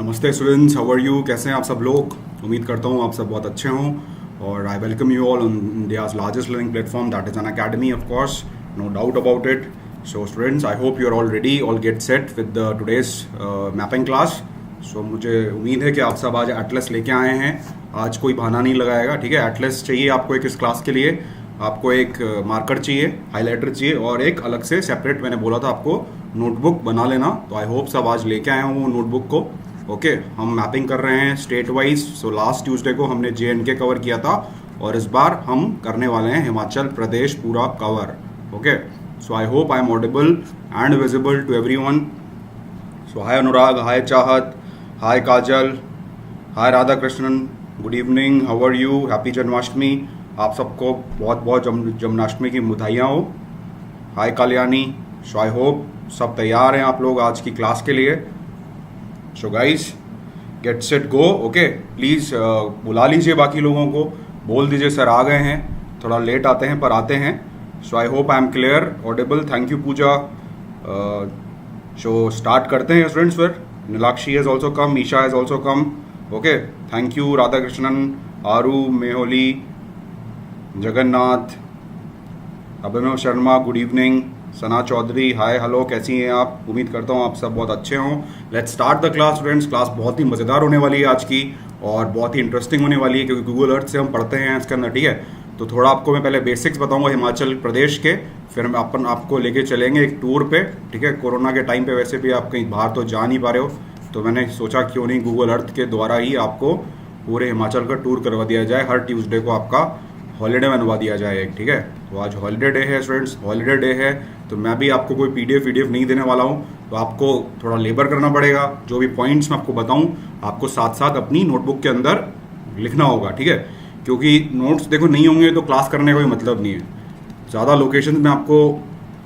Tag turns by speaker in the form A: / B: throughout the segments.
A: नमस्ते students, how are you? कैसे हैं आप सब लोग? उम्मीद करता हूँ आप सब बहुत अच्छे हों और I welcome you all on India's largest learning platform that is Unacademy, of course, no doubt about it. So students, I hope you are all ready, all get set with the today's mapping class. So मुझे उम्मीद है कि आप सब आज Atlas लेके आए हैं. आज कोई बहाना नहीं लगाएगा, ठीक है? एटलस चाहिए आपको एक इस क्लास के लिए. आपको एक मार्कर चाहिए, हाईलाइटर चाहिए और एक अलग से सेपरेट, मैंने बोला था आपको, नोटबुक बना लेना. तो आई होप सब आज लेके आए हूँ वो नोटबुक को. ओके, हम मैपिंग कर रहे हैं state wise. So last Tuesday को हमने JNK कवर किया था और इस बार हम करने वाले हैं हिमाचल प्रदेश पूरा cover. Okay, so I hope I am audible and visible to everyone. So hi Anurag, hi Chahat, hi Kajal, hi Radha Krishnan, good evening, how are you? Happy Janmashtami. आप सबको बहुत बहुत जन्माष्टमी की बधाइयाँ हो. हाय कल्याणी. सो आई होप सब तैयार हैं आप लोग आज की क्लास के लिए. So guys, get set go. Okay, please बुला लीजिए बाकी लोगों को, बोल दीजिए सर आ गए हैं, थोड़ा लेट आते हैं पर आते हैं. So I hope I am clear, audible. Thank you Pooja. So start करते हैं स्टूडेंट्स. फिर Nilakshi has also come, Isha has also come. Okay, thank you Radha Krishnan, Aru, Meholi, Jagannath, Abhinav Sharma, good evening. Sana Chaudhary, hi hello, कैसी हैं आप? उम्मीद करता हूँ आप सब बहुत अच्छे हों. Let's start the class students. Class बहुत ही मज़ेदार होने वाली है आज की और बहुत ही इंटरेस्टिंग होने वाली है क्योंकि गूगल अर्थ से हम पढ़ते हैं इसके अंदर, ठीक है? तो थोड़ा आपको मैं पहले बेसिक्स बताऊंगा हिमाचल प्रदेश के, फिर हम आपको लेके चलेंगे एक टूर पे, ठीक है? कोरोना के टाइम पे वैसे भी आप कहीं बाहर तो जा नहीं पा रहे हो, तो मैंने सोचा क्यों नहीं गूगल अर्थ के द्वारा ही आपको पूरे हिमाचल का टूर करवा दिया जाए. हर ट्यूसडे को आपका हॉलीडे बनवा दिया जाए एक, ठीक है? तो आज हॉलीडे डे है स्टूडेंट्स, हॉलीडे डे है, तो मैं भी आपको कोई PDF नहीं देने वाला हूँ. तो आपको थोड़ा लेबर करना पड़ेगा. जो भी पॉइंट्स मैं आपको बताऊँ आपको साथ साथ अपनी नोटबुक के अंदर लिखना होगा, ठीक है? क्योंकि नोट्स देखो नहीं होंगे तो क्लास करने का कोई मतलब नहीं है. ज़्यादा लोकेशन मैं आपको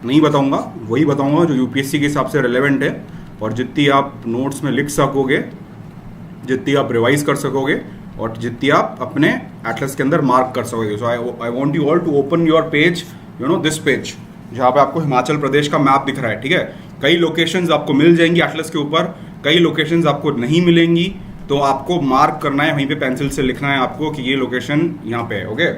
A: नहीं बताऊँगा, वही बताऊँगा जो UPSC के हिसाब से रिलेवेंट है. और जितनी आप नोट्स में लिख सकोगे, जितनी आप रिवाइज कर सकोगे और जितनी आप अपने एटलस के अंदर मार्क कर सकोगे. So I want you all to open your page, you know this page, जहाँ पे आपको हिमाचल प्रदेश का मैप दिख रहा है, ठीक है? कई लोकेशंस आपको मिल जाएंगी एटलस के ऊपर, कई लोकेशंस आपको नहीं मिलेंगी, तो आपको मार्क करना है, वहीं पे पेंसिल से लिखना है आपको कि ये लोकेशन यहाँ पे है. Okay,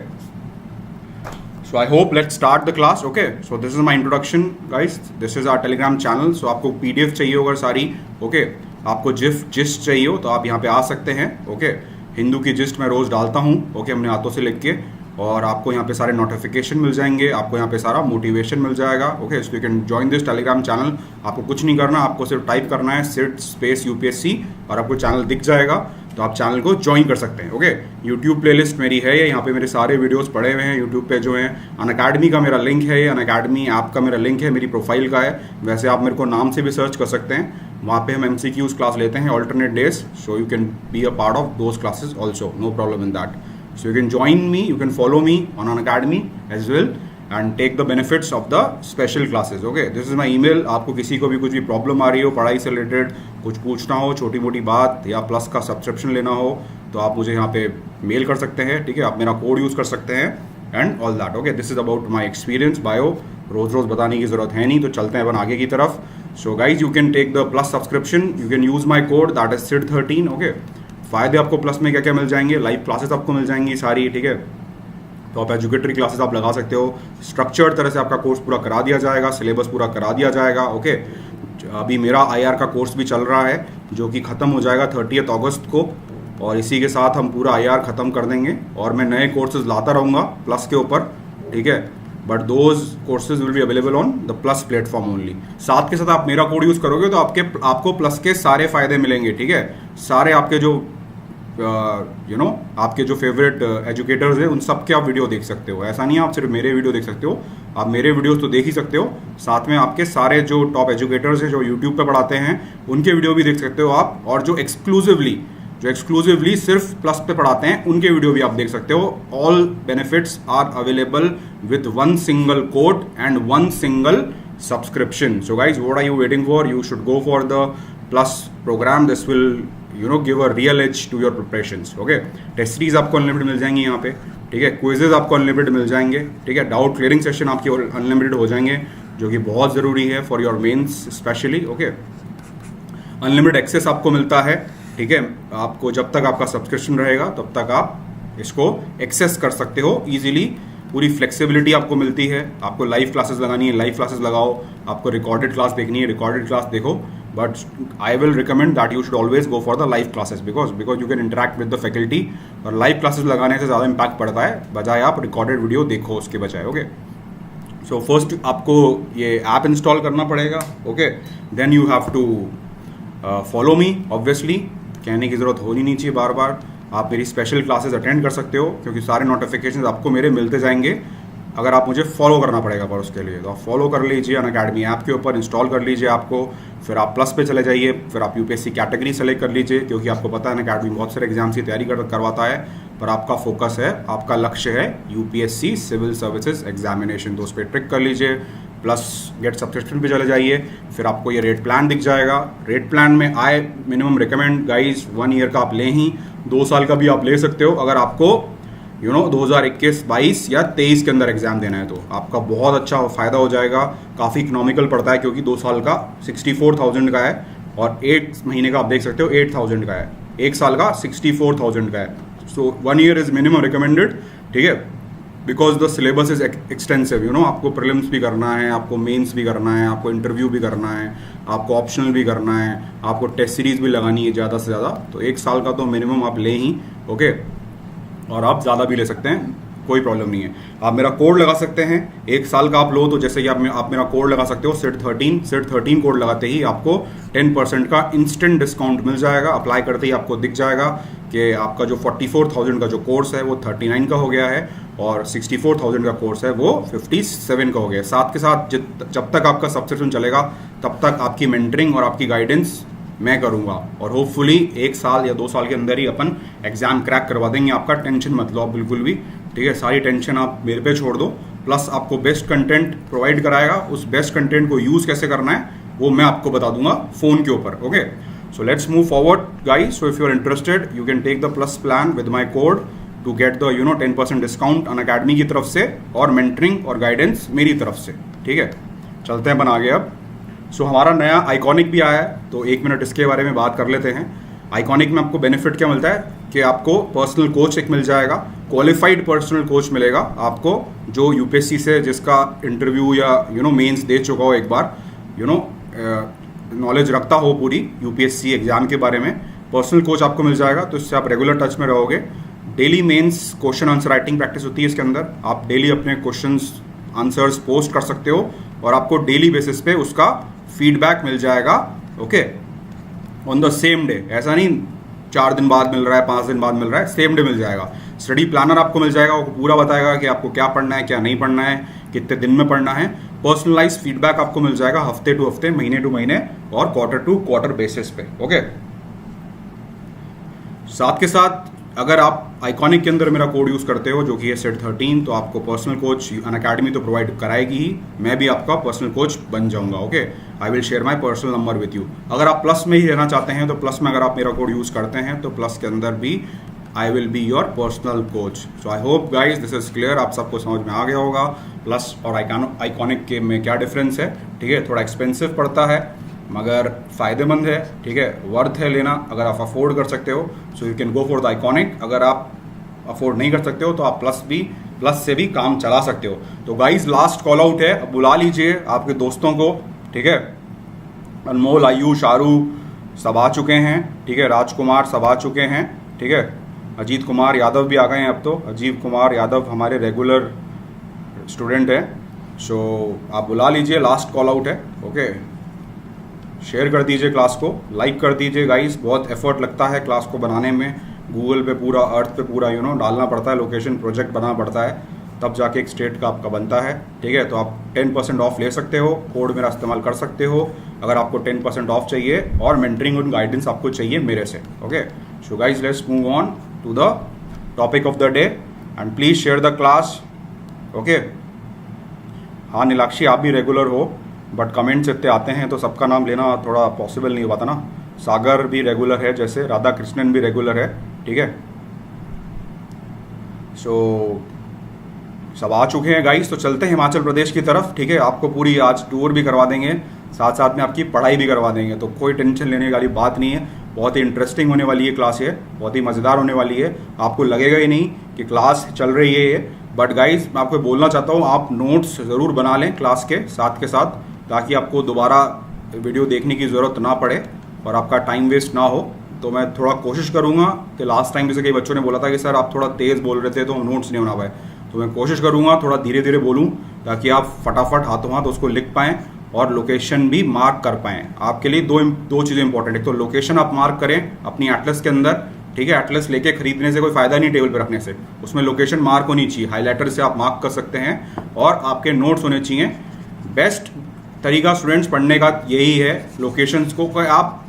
A: so I hope let's start the class. Okay, so this is my introduction guys. This is our Telegram channel. So आपको PDF चाहिए होगा सारी, ओके? आपको जिस्ट चाहिए हो तो आप यहाँ पे आ सकते हैं. ओके, हिंदू की जिस्ट मैं रोज़ डालता हूँ, ओके, अपने हाथों से लिख के, और आपको यहाँ पे सारे नोटिफिकेशन मिल जाएंगे, आपको यहाँ पे सारा मोटिवेशन मिल जाएगा. Okay, so you can join this Telegram channel. आपको कुछ नहीं करना, आपको सिर्फ टाइप करना है सिट स्पेस UPSC और आपको चैनल दिख जाएगा, तो आप चैनल को ज्वाइन कर सकते हैं. ओके, यूट्यूब प्लेलिस्ट मेरी है ये, यहाँ पे मेरे सारे वीडियोस पड़े हुए हैं यूट्यूब पे जो हैं. अनअकैडमी का मेरा लिंक है, ये अनअकैडमी ऐप का मेरा लिंक है, मेरी प्रोफाइल का है. वैसे आप मेरे को नाम से भी सर्च कर सकते हैं, वहाँ पे हम MCQs क्लास लेते हैं alternate days. So you can be a part of those classes also, no problem in that. So you can join me, you can follow me on Unacademy as well and take the benefits of the special classes. Okay, this is my email. आपको किसी को भी कुछ भी problem आ रही हो, पढ़ाई से रिलेटेड कुछ पूछना हो, छोटी मोटी बात, या प्लस का सब्सक्रिप्शन लेना हो, तो आप मुझे यहाँ पे मेल कर सकते हैं, ठीक है? आप मेरा कोड यूज़ कर सकते हैं and all that. Okay, this is about my experience bio. रोज़ रोज़ बताने की ज़रूरत है नहीं, तो चलते हैं अपन आगे की तरफ. So guys, you can take the plus subscription, you can use my code that is SID13. Okay, फ़ायदे आपको प्लस में क्या क्या मिल जाएंगे? लाइव क्लासेस आपको मिल जाएंगी सारी, ठीक है? तो आप एजुकेटरी क्लासेस आप लगा सकते हो. स्ट्रक्चर्ड तरह से आपका कोर्स पूरा करा दिया जाएगा, सिलेबस पूरा करा दिया जाएगा. ओके, अभी मेरा IR का कोर्स भी चल रहा है जो कि ख़त्म हो जाएगा 30 अगस्त को, और इसी के साथ हम पूरा IR ख़त्म कर देंगे और मैं नए कोर्सेज लाता रहूँगा प्लस के ऊपर, ठीक है? But those courses will be available on the plus platform only. साथ के साथ आप मेरा कोड यूज़ करोगे तो आपको प्लस के सारे फ़ायदे मिलेंगे, ठीक है? सारे आपके जो आपके जो फेवरेट एजुकेटर्स हैं उन सब के आप वीडियो देख सकते हो. ऐसा नहीं है आप सिर्फ मेरे वीडियो देख सकते हो, आप मेरे वीडियोस तो देख ही सकते हो, साथ में आपके सारे जो टॉप एजुकेटर्स हैं जो यूट्यूब पे पढ़ाते हैं उनके वीडियो भी देख सकते हो आप, और जो एक्सक्लूसिवली सिर्फ प्लस पे पढ़ाते हैं उनके वीडियो भी आप देख सकते हो. All benefits are available with one single code and one single subscription. So guys, what are you waiting for? You should go for the plus program. This will give a real edge to your preparations. Okay, test series आपको unlimited मिल जाएंगी यहाँ पे, ठीक है? Quizzes आपको unlimited मिल जाएंगे, ठीक है? डाउट क्लियरिंग सेशन आपकी अनलिमिटेड हो जाएंगे, जो कि बहुत ज़रूरी है for your mains specially. Okay, unlimited access आपको मिलता है ठीक है। आपको जब तक आपका सब्सक्रिप्शन रहेगा तब तक आप इसको एक्सेस कर सकते हो इजीली। पूरी फ्लेक्सिबिलिटी आपको मिलती है। आपको लाइव क्लासेस लगानी है, लाइव क्लासेस लगाओ। आपको रिकॉर्डेड क्लास देखनी है, रिकॉर्डेड क्लास देखो। But I will recommend that you should always go for the live classes because you can interact with the faculty. और लाइव क्लासेस लगाने से ज़्यादा इम्पैक्ट पड़ता है बजाय आप रिकॉर्डेड वीडियो देखो उसके बजाय। ओके, सो फर्स्ट आपको ये ऐप इंस्टॉल करना पड़ेगा। Okay, then you have to follow me. Obviously कहने की ज़रूरत होनी नहीं चाहिए बार बार। आप मेरी स्पेशल क्लासेस अटेंड कर सकते हो क्योंकि सारे नोटिफिकेशंस आपको मेरे मिलते जाएंगे। अगर आप मुझे फॉलो करना पड़ेगा पर उसके लिए तो आप फॉलो कर लीजिए अनअकैडमी ऐप के ऊपर, इंस्टॉल कर लीजिए आपको। फिर आप प्लस पे चले जाइए, फिर आप यूपीएससी कैटेगरी सेलेक्ट कर लीजिए क्योंकि आपको पता है अनअकैडमी बहुत सारे एग्जाम्स की तैयारी करवाता है। पर आपका फोकस है, आपका लक्ष्य है यूपीएससी सिविल सर्विसेज एग्जामिनेशन, तो उस पर ट्रिक कर लीजिए। प्लस गेट सब्सक्रिप्शन पे चले जाइए, फिर आपको ये रेट प्लान दिख जाएगा। रेट प्लान में I minimum recommend guys 1 year का आप लें ही, 2 साल का भी आप ले सकते हो अगर आपको 2021, 22 या 23 के अंदर एग्जाम देना है तो आपका बहुत अच्छा फ़ायदा हो जाएगा। काफ़ी इकोनॉमिकल पड़ता है क्योंकि 2 साल का 64,000 का है और 1 महीने का आप देख सकते हो 8,000 का है, 1 साल का 64,000 का है। सो 1 ईयर इज मिनिमम रिकमेंडेड, ठीक है, because the syllabus is extensive. आपको प्रीलिम्स भी करना है, आपको मेंस भी करना है, आपको इंटरव्यू भी करना है, आपको ऑप्शनल भी करना है, आपको टेस्ट सीरीज भी लगानी है ज़्यादा से ज़्यादा। तो 1 साल का तो मिनिमम आप ले ही। ओके, और आप ज़्यादा भी ले सकते हैं, कोई प्रॉब्लम नहीं है। आप मेरा कोड लगा सकते हैं। 1 साल का आप लो तो जैसे कि आप मेरा कोड लगा सकते हो SID13 कोड लगाते ही आपको 10% का इंस्टेंट डिस्काउंट मिल जाएगा। अप्लाई करते ही आपको दिख जाएगा कि आपका जो 44,000 का जो कोर्स है वो 39 का हो गया है और 64,000 का कोर्स है वो 57 का हो गया है। साथ के साथ जब तक आपका सब्सक्रिप्शन चलेगा तब तक आपकी मेंटरिंग और आपकी गाइडेंस मैं करूंगा और होपफुली 1 साल या 2 साल के अंदर ही अपन एग्जाम क्रैक करवा देंगे आपका। टेंशन मत लो आप बिल्कुल भी, ठीक है, सारी टेंशन आप मेरे पे छोड़ दो। प्लस आपको बेस्ट कंटेंट प्रोवाइड कराएगा, उस बेस्ट कंटेंट को यूज़ कैसे करना है वो मैं आपको बता दूंगा फ़ोन के ऊपर। Okay, so let's move forward guys. So if you are interested you can take the plus plan with my code to get the 10% discount Unacademy की तरफ से और मेंटरिंग और गाइडेंस मेरी तरफ से, ठीक है। चलते हैं अपन आगे अब। सो हमारा नया आइकॉनिक भी आया है तो 1 मिनट इसके बारे में बात कर लेते हैं। आइकॉनिक में आपको बेनिफिट क्या मिलता है कि आपको पर्सनल कोच एक मिल जाएगा, क्वालिफाइड पर्सनल कोच मिलेगा आपको जो यूपीएससी से जिसका इंटरव्यू या मेंस दे चुका हो, एक बार नॉलेज रखता हो पूरी यूपीएससी एग्जाम के बारे में। पर्सनल कोच आपको मिल जाएगा तो इससे आप रेगुलर टच में रहोगे। Daily mains question answer writing practice होती है इसके अंदर। आप डेली अपने क्वेश्चंस आंसर्स पोस्ट कर सकते हो और आपको डेली बेसिस पे उसका फीडबैक मिल जाएगा। Okay, on the same day, ऐसा नहीं 4 दिन बाद मिल रहा है, 5 दिन बाद मिल रहा है, सेम डे मिल जाएगा। स्टडी प्लानर आपको मिल जाएगा, वो पूरा बताएगा कि आपको क्या पढ़ना है, क्या नहीं पढ़ना है, कितने दिन में पढ़ना है। पर्सनलाइज फीडबैक आपको मिल जाएगा हफ्ते टू हफ्ते, महीने टू महीने और क्वार्टर टू क्वार्टर बेसिस पे। ओके, साथ के साथ अगर आप आइकॉनिक के अंदर मेरा कोड यूज़ करते हो जो कि है SID13 तो आपको पर्सनल कोच अनअकैडमी तो प्रोवाइड कराएगी ही, मैं भी आपका पर्सनल कोच बन जाऊंगा। Okay, I will share my personal number with you. अगर आप प्लस में ही रहना चाहते हैं तो प्लस में अगर आप मेरा कोड यूज़ करते हैं तो प्लस के अंदर भी I will be your personal coach. So I hope guys this is clear, आप सबको समझ में आ गया होगा प्लस और आइकॉनिक के में क्या डिफरेंस है। ठीक है, थोड़ा एक्सपेंसिव पड़ता है मगर फ़ायदेमंद है, ठीक है, वर्थ है लेना अगर आप अफोर्ड कर सकते हो। सो you can go for the iconic. अगर आप अफोर्ड नहीं कर सकते हो तो आप प्लस से भी काम चला सकते हो। तो गाइज लास्ट कॉल आउट है, अब बुला लीजिए आपके दोस्तों को, ठीक है। अनमोल, आयुष, आरू सब आ चुके हैं, ठीक है, राजकुमार सब आ चुके हैं, ठीक है, अजीत कुमार यादव भी आ गए हैं अब तो। अजीत कुमार यादव हमारे रेगुलर स्टूडेंट हैं। सो आप बुला लीजिए, लास्ट कॉल आउट है। ओके, शेयर कर दीजिए क्लास को, लाइक कर दीजिए गाइस। बहुत एफर्ट लगता है क्लास को बनाने में, गूगल पे पूरा, अर्थ पे पूरा डालना पड़ता है, लोकेशन प्रोजेक्ट बनाना पड़ता है, तब जाके एक स्टेट का आपका बनता है, ठीक है। तो आप 10% ऑफ ले सकते हो, कोड मेरा इस्तेमाल कर सकते हो अगर आपको 10% ऑफ चाहिए और मेंटरिंग और गाइडेंस आपको चाहिए मेरे से। Okay, so guys let's move on to the topic of the day and please share the class. Okay, हाँ नीलाक्षी आप भी रेगुलर हो बट कमेंट्स इतने आते हैं तो सबका नाम लेना थोड़ा पॉसिबल नहीं हो पाता ना। सागर भी रेगुलर है, जैसे राधा कृष्णन भी रेगुलर है, ठीक है। सो सब आ चुके हैं गाइस, तो चलते हैं हिमाचल प्रदेश की तरफ, ठीक है। आपको पूरी आज टूर भी करवा देंगे, साथ साथ में आपकी पढ़ाई भी करवा देंगे, तो कोई टेंशन लेने वाली बात नहीं है। बहुत ही इंटरेस्टिंग होने वाली है क्लास, ये बहुत ही मज़ेदार होने वाली है। आपको लगेगा ही नहीं कि क्लास चल रही है ये। बट गाइज मैं आपको बोलना चाहता हूँ, आप नोट्स ज़रूर बना लें क्लास के साथ, ताकि आपको दोबारा वीडियो देखने की ज़रूरत ना पड़े और आपका टाइम वेस्ट ना हो। तो मैं थोड़ा कोशिश करूँगा कि लास्ट टाइम जैसे कई बच्चों ने बोला था कि सर आप थोड़ा तेज़ बोल रहे थे तो हम नोट्स नहीं बना पाए, तो मैं कोशिश करूँगा थोड़ा धीरे धीरे बोलूँ ताकि आप फटाफट हाथों हाथ उसको लिख पाएँ और लोकेशन भी मार्क कर पाएँ। आपके लिए दो चीज़ें इंपॉर्टेंट है, तो लोकेशन आप मार्क करें अपनी एटलस के अंदर, ठीक है। एटलस लेके खरीदने से कोई फ़ायदा नहीं टेबल पे रखने से, उसमें लोकेशन मार्क होनी चाहिए, हाईलाइटर से आप मार्क कर सकते हैं, और आपके नोट्स होने चाहिए। बेस्ट तरीका स्टूडेंट्स पढ़ने का यही है, लोकेशंस को आप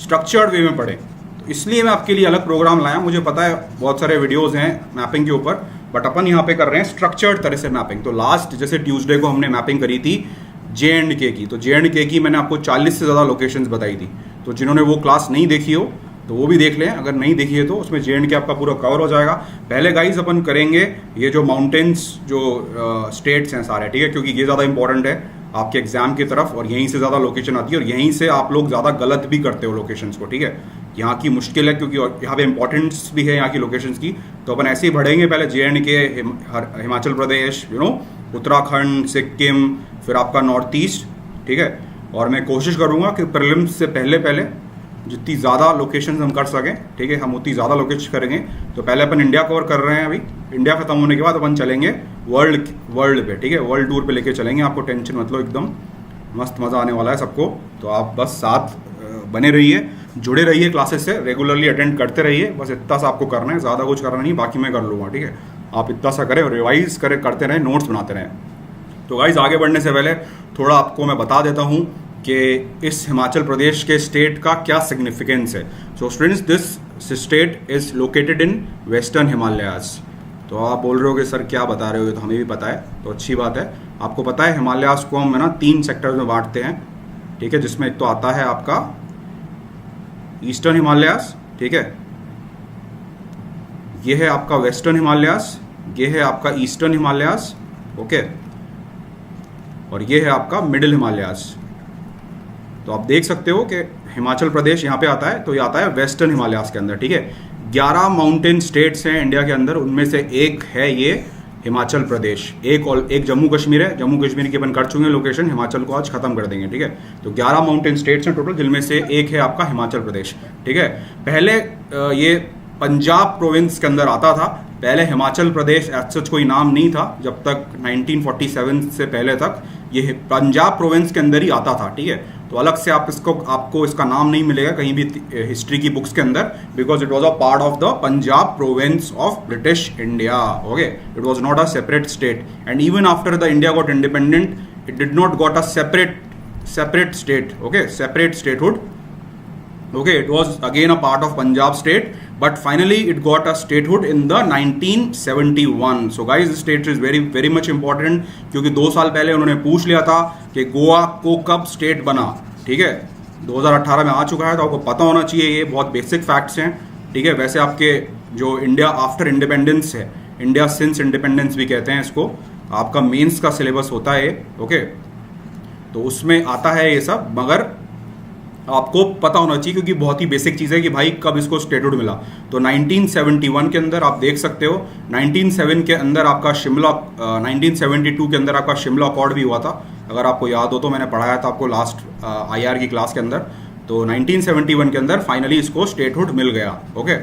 A: स्ट्रक्चर्ड वे में पढ़ें। तो इसलिए मैं आपके लिए अलग प्रोग्राम लाया। मुझे पता है बहुत सारे वीडियोस हैं मैपिंग के ऊपर, बट अपन यहाँ पे कर रहे हैं स्ट्रक्चर्ड तरह से मैपिंग। तो लास्ट जैसे ट्यूसडे को हमने मैपिंग करी थी J&K की, तो J&K की मैंने आपको 40 से ज़्यादा लोकेशंस बताई थी। तो जिन्होंने वो क्लास नहीं देखी हो तो वो भी देख लें, अगर नहीं देखी है तो उसमें J&K आपका पूरा कवर हो जाएगा। पहले गाइज अपन करेंगे ये जो माउंटेन्स जो स्टेट्स हैं सारे, ठीक है, क्योंकि ये ज़्यादा इंपॉर्टेंट है आपके एग्जाम की तरफ, और यहीं से ज़्यादा लोकेशन आती है और यहीं से आप लोग ज़्यादा गलत भी करते हो लोकेशंस को, ठीक है। यहाँ की मुश्किल है क्योंकि यहाँ पे इंपॉर्टेंस भी है यहाँ की लोकेशंस की। तो अपन ऐसे ही बढ़ेंगे, पहले J&K, हिमाचल प्रदेश, उत्तराखंड, सिक्किम, फिर आपका नॉर्थ ईस्ट, ठीक है। और मैं कोशिश करूँगा कि प्रीलिम्स से पहले जितनी ज़्यादा लोकेशंस हम कर सकें, ठीक है, हम उतनी ज़्यादा लोकेशन करेंगे। तो पहले अपन इंडिया कवर कर रहे हैं, अभी इंडिया खत्म होने के बाद अपन चलेंगे वर्ल्ड पे, ठीक है, वर्ल्ड टूर पे लेके चलेंगे आपको। टेंशन मतलब एकदम मस्त मज़ा आने वाला है सबको। तो आप बस साथ बने रहिए, जुड़े रहिए, क्लासेस से रेगुलरली अटेंड करते रहिए। बस इतना सा आपको करना है, ज़्यादा कुछ करना नहीं, बाकी मैं कर लूँगा, ठीक है। आप इतना सा करें, रिवाइज करते रहें, नोट्स बनाते रहें। तो गाइज आगे बढ़ने से पहले थोड़ा आपको मैं बता देता हूँ कि इस हिमाचल प्रदेश के स्टेट का क्या सिग्निफिकेंस है। So students, this state is located in western Himalayas. तो आप बोल रहे हो कि सर क्या बता रहे हो, तो हमें भी पता है, तो अच्छी बात है। आपको पता है हिमालयाज को हम 3 सेक्टर्स में बांटते हैं, ठीक है, जिसमें एक तो आता है आपका ईस्टर्न हिमालयाज, ठीक है, ये है आपका वेस्टर्न हिमालयाज, ये है आपका ईस्टर्न हिमालयाज, ओके, और ये है आपका मिडिल हिमालयाज। तो आप देख सकते हो कि हिमाचल प्रदेश यहाँ पे आता है, तो ये आता है वेस्टर्न हिमालयाज के अंदर, ठीक है। 11 माउंटेन स्टेट्स हैं इंडिया के अंदर, उनमें से एक है ये हिमाचल प्रदेश। एक जम्मू कश्मीर है, जम्मू कश्मीर की अपन कर चुके हैं लोकेशन, हिमाचल को आज खत्म कर देंगे, ठीक है। तो 11 माउंटेन स्टेट्स हैं टोटल, जिनमें से एक है आपका हिमाचल प्रदेश, ठीक है। पहले ये पंजाब प्रोविंस के अंदर आता था, पहले हिमाचल प्रदेश सच कोई नाम नहीं था जब तक 1947 से पहले तक ये पंजाब प्रोविंस के अंदर ही आता था, ठीक है। तो अलग से आपको इसका नाम नहीं मिलेगा कहीं भी हिस्ट्री की बुक्स के अंदर, because it was a part of the Punjab province of British India, okay. It was not a separate state, and even after the India got independent it did not got a separate state, okay, separate statehood, okay, it was again a part of Punjab state, but finally it got a statehood in the 1971. So guys, this state is very very much important, क्योंकि 2 साल पहले उन्होंने पूछ लिया था कि गोवा को कब स्टेट बना, ठीक है, 2018 में आ चुका है, तो आपको पता होना चाहिए, ये बहुत बेसिक फैक्ट्स हैं, ठीक है। वैसे आपके जो इंडिया आफ्टर इंडिपेंडेंस है, इंडिया सिंस इंडिपेंडेंस भी कहते हैं इसको, आपका मेंस का सिलेबस होता है, ओके, तो उसमें आता है ये सब, मगर आपको पता होना चाहिए क्योंकि बहुत ही बेसिक चीज़ है कि भाई कब इसको स्टेटहुड मिला। तो 1971 के अंदर आप देख सकते हो, 1907 के अंदर आपका 1972 के अंदर आपका शिमला अकॉर्ड भी हुआ था, अगर आपको याद हो तो मैंने पढ़ाया था आपको लास्ट IR की क्लास के अंदर। तो 1971 के अंदर फाइनली इसको स्टेटहुड मिल गया, okay.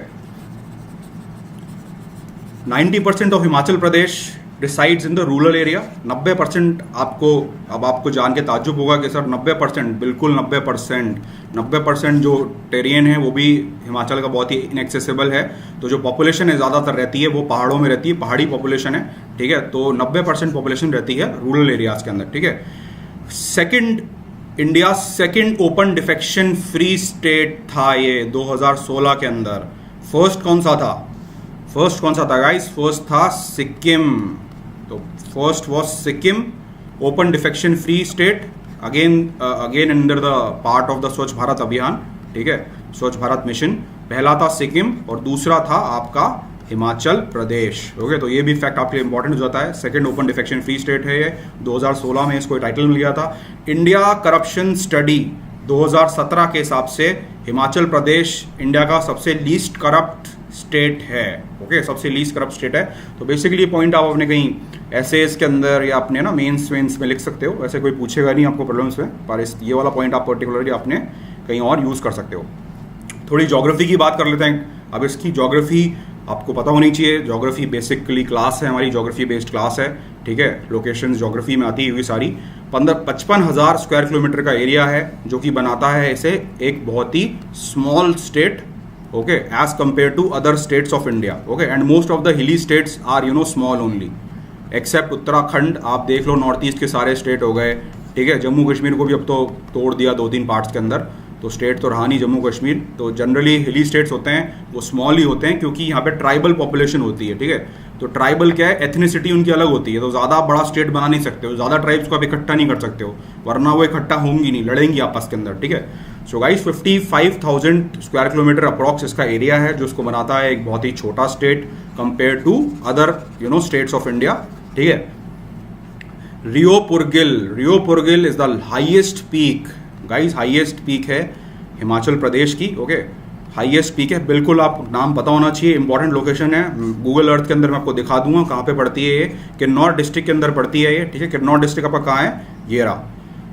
A: 90% of Himachal Pradesh decides in the rural area. 90% आपको जान के ताज्जुब होगा कि सर 90%, बिल्कुल 90% जो टेरियन है वो भी हिमाचल का बहुत ही इनएक्सेसिबल है। तो जो पॉपुलेशन है ज़्यादातर रहती है वो पहाड़ों में रहती है, पहाड़ी पॉपुलेशन है, ठीक है। तो 90% पॉपुलेशन रहती है रूरल एरियाज के अंदर, ठीक है। India second open defection free state था ये 2016 के अंदर। फर्स्ट कौन सा था गाइस? फर्स्ट था सिक्किम। तो first was Sikkim open defection free state, again under the part of the स्वच्छ भारत अभियान, ठीक है, स्वच्छ भारत मिशन। पहला था सिक्किम और दूसरा था आपका हिमाचल प्रदेश, ओके। तो ये भी फैक्ट आपके लिए इंपॉर्टेंट हो जाता है। Second open defection free state है ये, 2016 में इसको टाइटल मिल गया था। इंडिया करप्शन स्टडी 2017 के हिसाब से हिमाचल प्रदेश इंडिया का सबसे लीस्ट करप्ट स्टेट है। ओके, सबसे लीस्ट करप्ट स्टेट है। तो बेसिकली पॉइंट आप अपने कहीं एसेज के अंदर या अपने ना मेंस वेंस में लिख सकते हो, वैसे कोई पूछेगा नहीं आपको प्रॉब्लम्स में, पर ये वाला पॉइंट आप पर्टिकुलरली आपने कहीं और यूज़ कर सकते हो। थोड़ी ज्योग्राफी की बात कर लेते हैं। अब इसकी ज्योग्राफी आपको पता होनी चाहिए। ज्योग्राफी बेसिकली क्लास है हमारी, ज्योग्राफी बेस्ड क्लास है, ठीक है। लोकेशंस ज्योग्राफी में आती हुई सारी 55,000 स्क्वायर किलोमीटर का एरिया है, जो कि बनाता है इसे एक बहुत ही small state, okay, as compare to other states of India. Okay, and most of the hilly states are small only, except Uttarakhand. आप देख लो नॉर्थ ईस्ट के सारे स्टेट हो गए, ठीक है। जम्मू कश्मीर को भी अब तो तोड़ दिया 2-3 पार्ट्स के अंदर, तो स्टेट तो रहा नहीं जम्मू कश्मीर। तो जनरली हिली स्टेट्स होते हैं वो स्मॉल ही होते हैं, क्योंकि यहाँ पे ट्राइबल पॉपुलेशन होती है, ठीक है। तो ट्राइबल क्या है, एथनिसिटी उनकी अलग होती है, तो ज़्यादा बड़ा स्टेट बना नहीं सकते हो, ज़्यादा ट्राइब्स को आप इकट्ठा नहीं कर सकते हो, वरना वो इकट्ठा होंगी नहीं, लड़ेंगी आपस के अंदर, ठीक है। So guys 55,000 square kilometre approx इसका एरिया है, जो इसको बनाता है एक बहुत ही छोटा state compare to other states of India, ठीक है। Reo Purgyil is the highest peak guys, highest peak है हिमाचल प्रदेश की, ओके। हाईएस्ट पीक है, बिल्कुल आप नाम पता होना चाहिए, इंपॉर्टेंट लोकेशन है। गूगल अर्थ के अंदर मैं आपको दिखा दूंगा कहाँ पे पड़ती है ये। किन्नौर डिस्ट्रिक्ट के अंदर पड़ती है ये, ठीक है। किन्नौर डिस्ट्रिक्ट आपका कहाँ है, ये रहा।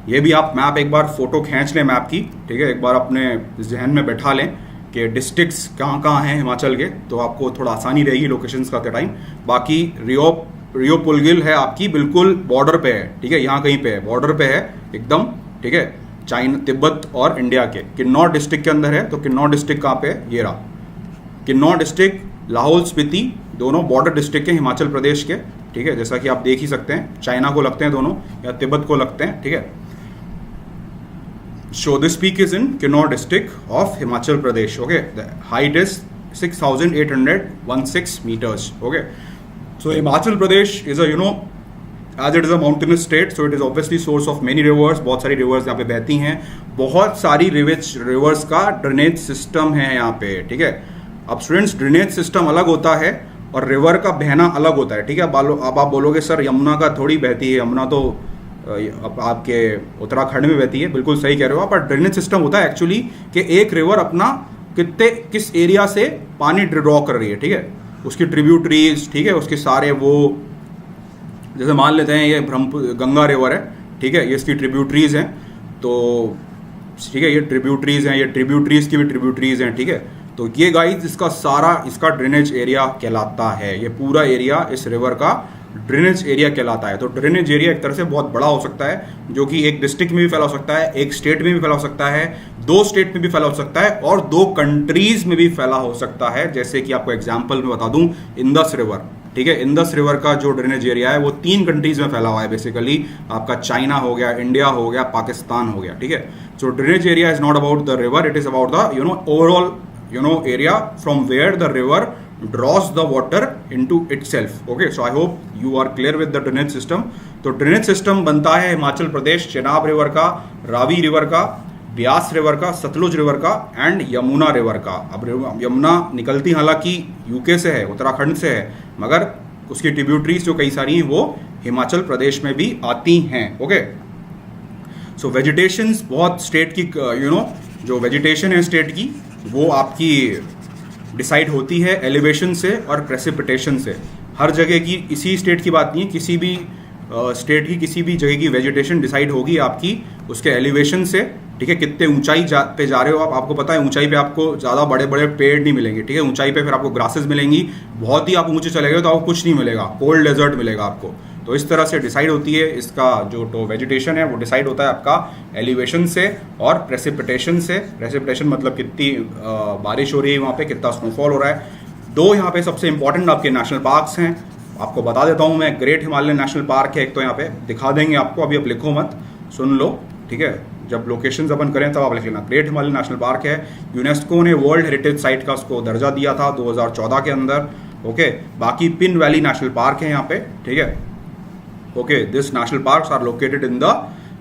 A: ये भी आप मैप एक बार फोटो खींच लें मैप की, ठीक है, एक बार अपने जहन में बैठा लें कि डिस्ट्रिक्ट्स कहाँ कहाँ हैं हिमाचल के, तो आपको थोड़ा आसानी रहेगी लोकेशंस का टाइम। बाकी रियोपुरगिल है आपकी बिल्कुल बॉर्डर पे है, ठीक है, यहाँ कहीं पे है, बॉर्डर पे है एकदम, ठीक है, चाइना, तिब्बत और इंडिया के। किन्नौर डिस्ट्रिक्ट के अंदर है, तो किन्नौर डिस्ट्रिक्ट कहाँ पे है, ये रहा। किन्नौर डिस्ट्रिक्ट लाहौल स्पीति दोनों बॉर्डर डिस्ट्रिक्ट के हिमाचल प्रदेश के, ठीक है, जैसा कि आप देख ही सकते हैं, चाइना को लगते हैं दोनों या तिब्बत को लगते हैं, ठीक है। So this peak is in Kinnaur district of Himachal Pradesh, okay. The height is 6,816 meters, okay. So Himachal Pradesh is as it is a mountainous state, so it is obviously source of many rivers, बहुत सारी rivers यहाँ पे बहती हैं, बहुत सारी rivers का drainage system है यहाँ पे, ठीक है। अब स्टूडेंट्स ड्रेनेज सिस्टम अलग होता है और रिवर का बहना अलग होता है, ठीक है। अब आप बोलोगे सर यमुना का थोड़ी बहती है, यमुना तो आपके उत्तराखंड में बहती है, बिल्कुल सही कह रहे हो आप। पर ड्रेनेज सिस्टम होता है एक्चुअली कि एक रिवर अपना किस एरिया से पानी ड्रॉ कर रही है, ठीक है, उसकी ट्रिब्यूटरीज, ठीक है, उसके सारे वो, जैसे मान लेते हैं ये गंगा रिवर है, ठीक है, ये इसकी ट्रिब्यूटरीज हैं, तो ठीक है, ये ट्रिब्यूटरीज हैं, ये ट्रिब्यूटरीज की भी ट्रिब्यूटरीज हैं, ठीक है। तो ये गाइस इसका ड्रेनेज एरिया कहलाता है, ये पूरा एरिया इस रिवर का ड्रेनेज एरिया कहलाता है। तो ड्रेनेज एरिया एक तरह से बहुत बड़ा हो सकता है, जो कि एक डिस्ट्रिक्ट में भी फैला हो सकता है, एक स्टेट में भी फैला हो सकता है, 2 स्टेट में भी फैला हो सकता है, और 2 कंट्रीज में भी फैला हो सकता है। जैसे कि आपको एग्जाम्पल में बता दूं, इंदस रिवर, ठीक है, इंदस रिवर का जो ड्रेनेज एरिया है वो 3 कंट्रीज में फैला हुआ है, बेसिकली आपका चाइना हो गया, इंडिया हो गया, पाकिस्तान हो गया, ठीक है। So drainage area is not about the river, it is about the overall area from where the river draws the water into itself, okay। so I hope you are clear with the drainage system। तो drainage system बनता है हिमाचल प्रदेश Chenab river का, Ravi river का, Beas river का, Sutlej river का and Yamuna river का। अब यमुना निकलती हालांकि यूके से है, उत्तराखंड से है, मगर उसकी ट्रिब्यूटरीज जो कई सारी हैं वो हिमाचल प्रदेश में भी आती हैं, ओके। सो वेजिटेशंस बहुत स्टेट की जो वेजिटेशन है स्टेट की वो आपकी डिसाइड होती है एलिवेशन से और प्रेसिपिटेशन से। हर जगह की इसी स्टेट की बात नहीं है, किसी भी स्टेट की किसी भी जगह की वेजिटेशन डिसाइड होगी आपकी उसके एलिवेशन से, ठीक है। कितने ऊंचाई पे जा रहे हो आप, आपको पता है ऊंचाई पे आपको ज़्यादा बड़े बड़े पेड़ नहीं मिलेंगे, ठीक है। ऊंचाई पे फिर आपको ग्रासेस मिलेंगी, बहुत ही आप ऊंचे चले गए तो आपको कुछ नहीं मिलेगा, कोल्ड डेजर्ट मिलेगा आपको। तो इस तरह से डिसाइड होती है इसका जो वेजिटेशन है वो डिसाइड होता है आपका एलिवेशन से और प्रेसिपिटेशन से। प्रेसिपिटेशन मतलब कितनी बारिश हो रही है वहाँ पे, कितना स्नोफॉल हो रहा है। 2 यहाँ पे सबसे इंपॉर्टेंट आपके नेशनल पार्क्स हैं, आपको बता देता हूँ मैं। ग्रेट हिमालयन नेशनल पार्क है एक, तो यहाँ पे दिखा देंगे आपको, अभी आप लिखो मत, सुन लो, ठीक है। जब लोकेशंस अपन करें तब आप लिख लेना। ग्रेट हिमालयन नेशनल पार्क है, यूनेस्को ने वर्ल्ड हेरिटेज साइट का उसको दर्जा दिया था 2014 के अंदर, ओके। बाकी पिन वैली नेशनल पार्क है यहाँ पे, ठीक है, okay. This national parks are located in the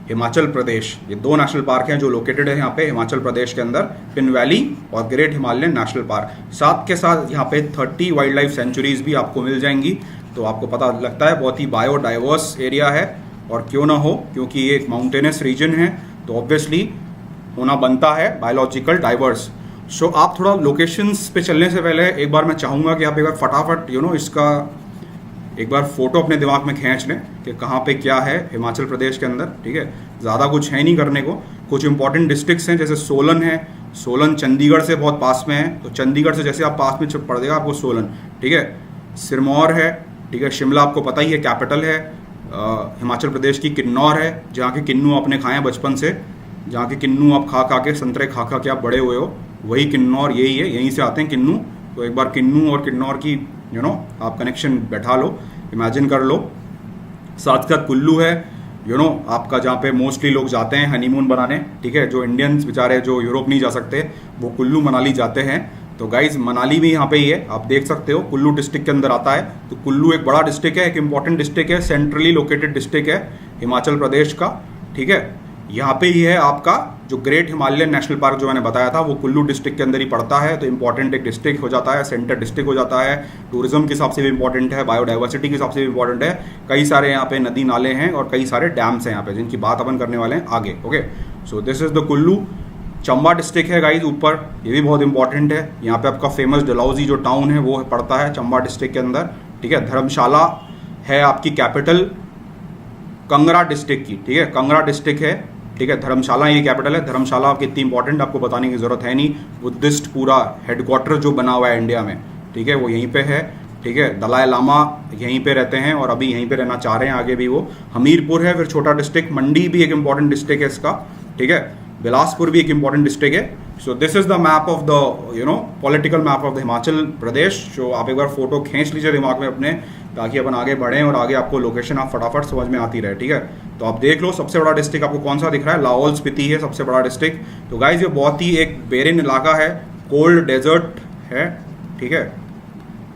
A: Himachal Pradesh. ये 2 नेशनल पार्क हैं जो लोकेटेड है यहाँ पे हिमाचल प्रदेश के अंदर, पिन वैली और ग्रेट हिमालयन नेशनल पार्क। साथ के साथ यहाँ पे 30 वाइल्ड लाइफ सेंचुरीज भी आपको मिल जाएंगी, तो आपको पता लगता है बहुत ही बायोडाइवर्स एरिया है। और क्यों ना हो, क्योंकि ये एक माउंटेनस रीजन है, तो ऑब्वियसली होना बनता है बायोलॉजिकल डाइवर्स। सो आप थोड़ा लोकेशंस पे चलने से पहले एक बार मैं चाहूँगा कि आप एक बार फटाफट इसका एक बार फोटो अपने दिमाग में खींच लें कि कहाँ पे क्या है हिमाचल प्रदेश के अंदर, ठीक है। ज़्यादा कुछ है नहीं करने को, कुछ इंपॉर्टेंट डिस्ट्रिक्ट्स हैं जैसे सोलन है, सोलन चंडीगढ़ से बहुत पास में है, तो चंडीगढ़ से जैसे आप पास में पड़ जाएगा आपको सोलन, ठीक है। सिरमौर है, ठीक है। शिमला आपको पता ही है कैपिटल है। हिमाचल प्रदेश की किन्नौर है, जहाँ के किन्नू आपने खाए हैं बचपन से, जहाँ के किन्नू आप खा खा के संतरे खा खा के आप बड़े हुए हो, वही किन्नौर यही है, यहीं से आते हैं किन्नू। तो एक बार किन्नू और किन्नौर की आप कनेक्शन बैठा लो, इमेजिन कर लो। साथ साथ कुल्लू है, आपका जहाँ पे मोस्टली लोग जाते हैं हनीमून बनाने, ठीक है। जो इंडियंस बेचारे जो यूरोप नहीं जा सकते वो कुल्लू मनाली जाते हैं। तो गाइज मनाली भी यहाँ पे ही है, आप देख सकते हो, कुल्लू डिस्ट्रिक्ट के अंदर आता है। तो कुल्लू एक बड़ा डिस्ट्रिक्ट है, एक इंपॉर्टेंट डिस्ट्रिक्ट है, सेंट्रली लोकेटेड डिस्ट्रिक्ट है हिमाचल प्रदेश का, ठीक है। यहाँ पे ही है आपका जो ग्रेट हिमालयन नेशनल पार्क जो मैंने बताया था, वो कुल्लू डिस्ट्रिक्ट के अंदर ही पड़ता है। तो इंपॉर्टेंट एक डिस्ट्रिक्ट हो जाता है, सेंटर डिस्ट्रिक्ट हो जाता है, टूरिज्म के हिसाब से भी इंपॉर्टेंट है, बायोडाइवर्सिटी के हिसाब से भी इंपॉर्टेंट है। कई सारे यहाँ पे नदी नाले हैं और कई सारे डैम्स हैं यहाँ पे, जिनकी बात अपन करने वाले हैं आगे। Okay, so this is the Kullu. Chamba district है गाइज ऊपर, ये भी बहुत इंपॉर्टेंट है। यहाँ पे आपका फेमस डलहौजी जो टाउन है वो पड़ता है चंबा डिस्ट्रिक्ट के अंदर, ठीक है। धर्मशाला है आपकी कैपिटल कंगरा डिस्ट्रिक्ट की, ठीक है, कंगरा डिस्ट्रिक्ट है, ठीक है। धर्मशाला ये कैपिटल है। धर्मशाला आपकी इतनी इंपॉर्टेंट आपको बताने की जरूरत है नहीं, बुद्धिस्ट पूरा हेडक्वार्टर जो बना हुआ है इंडिया में, ठीक है, वो यहीं पे है, ठीक है। दलाई लामा यहीं पे रहते हैं और अभी यहीं पे रहना चाह रहे हैं आगे भी वो। हमीरपुर है फिर छोटा डिस्ट्रिक्ट, मंडी भी एक इंपॉर्टेंट डिस्ट्रिक्ट है इसका, ठीक है। बिलासपुर भी एक इंपॉर्टेंट डिस्ट्रिक्ट है। So this is the map of the political map of the Himachal Pradesh. जो आप एक बार फोटो खींच लीजिए दिमाग में अपने, ताकि अपन आगे बढ़ें और आगे आपको लोकेशन आप फटाफट समझ में आती रहे, ठीक है। तो आप देख लो सबसे बड़ा डिस्ट्रिक्ट आपको कौन सा दिख रहा है, लाहौल स्पीति है सबसे बड़ा डिस्ट्रिक्ट। तो गाइज ये बहुत ही एक बेरिन इलाका है, कोल्ड डेजर्ट है, ठीक है,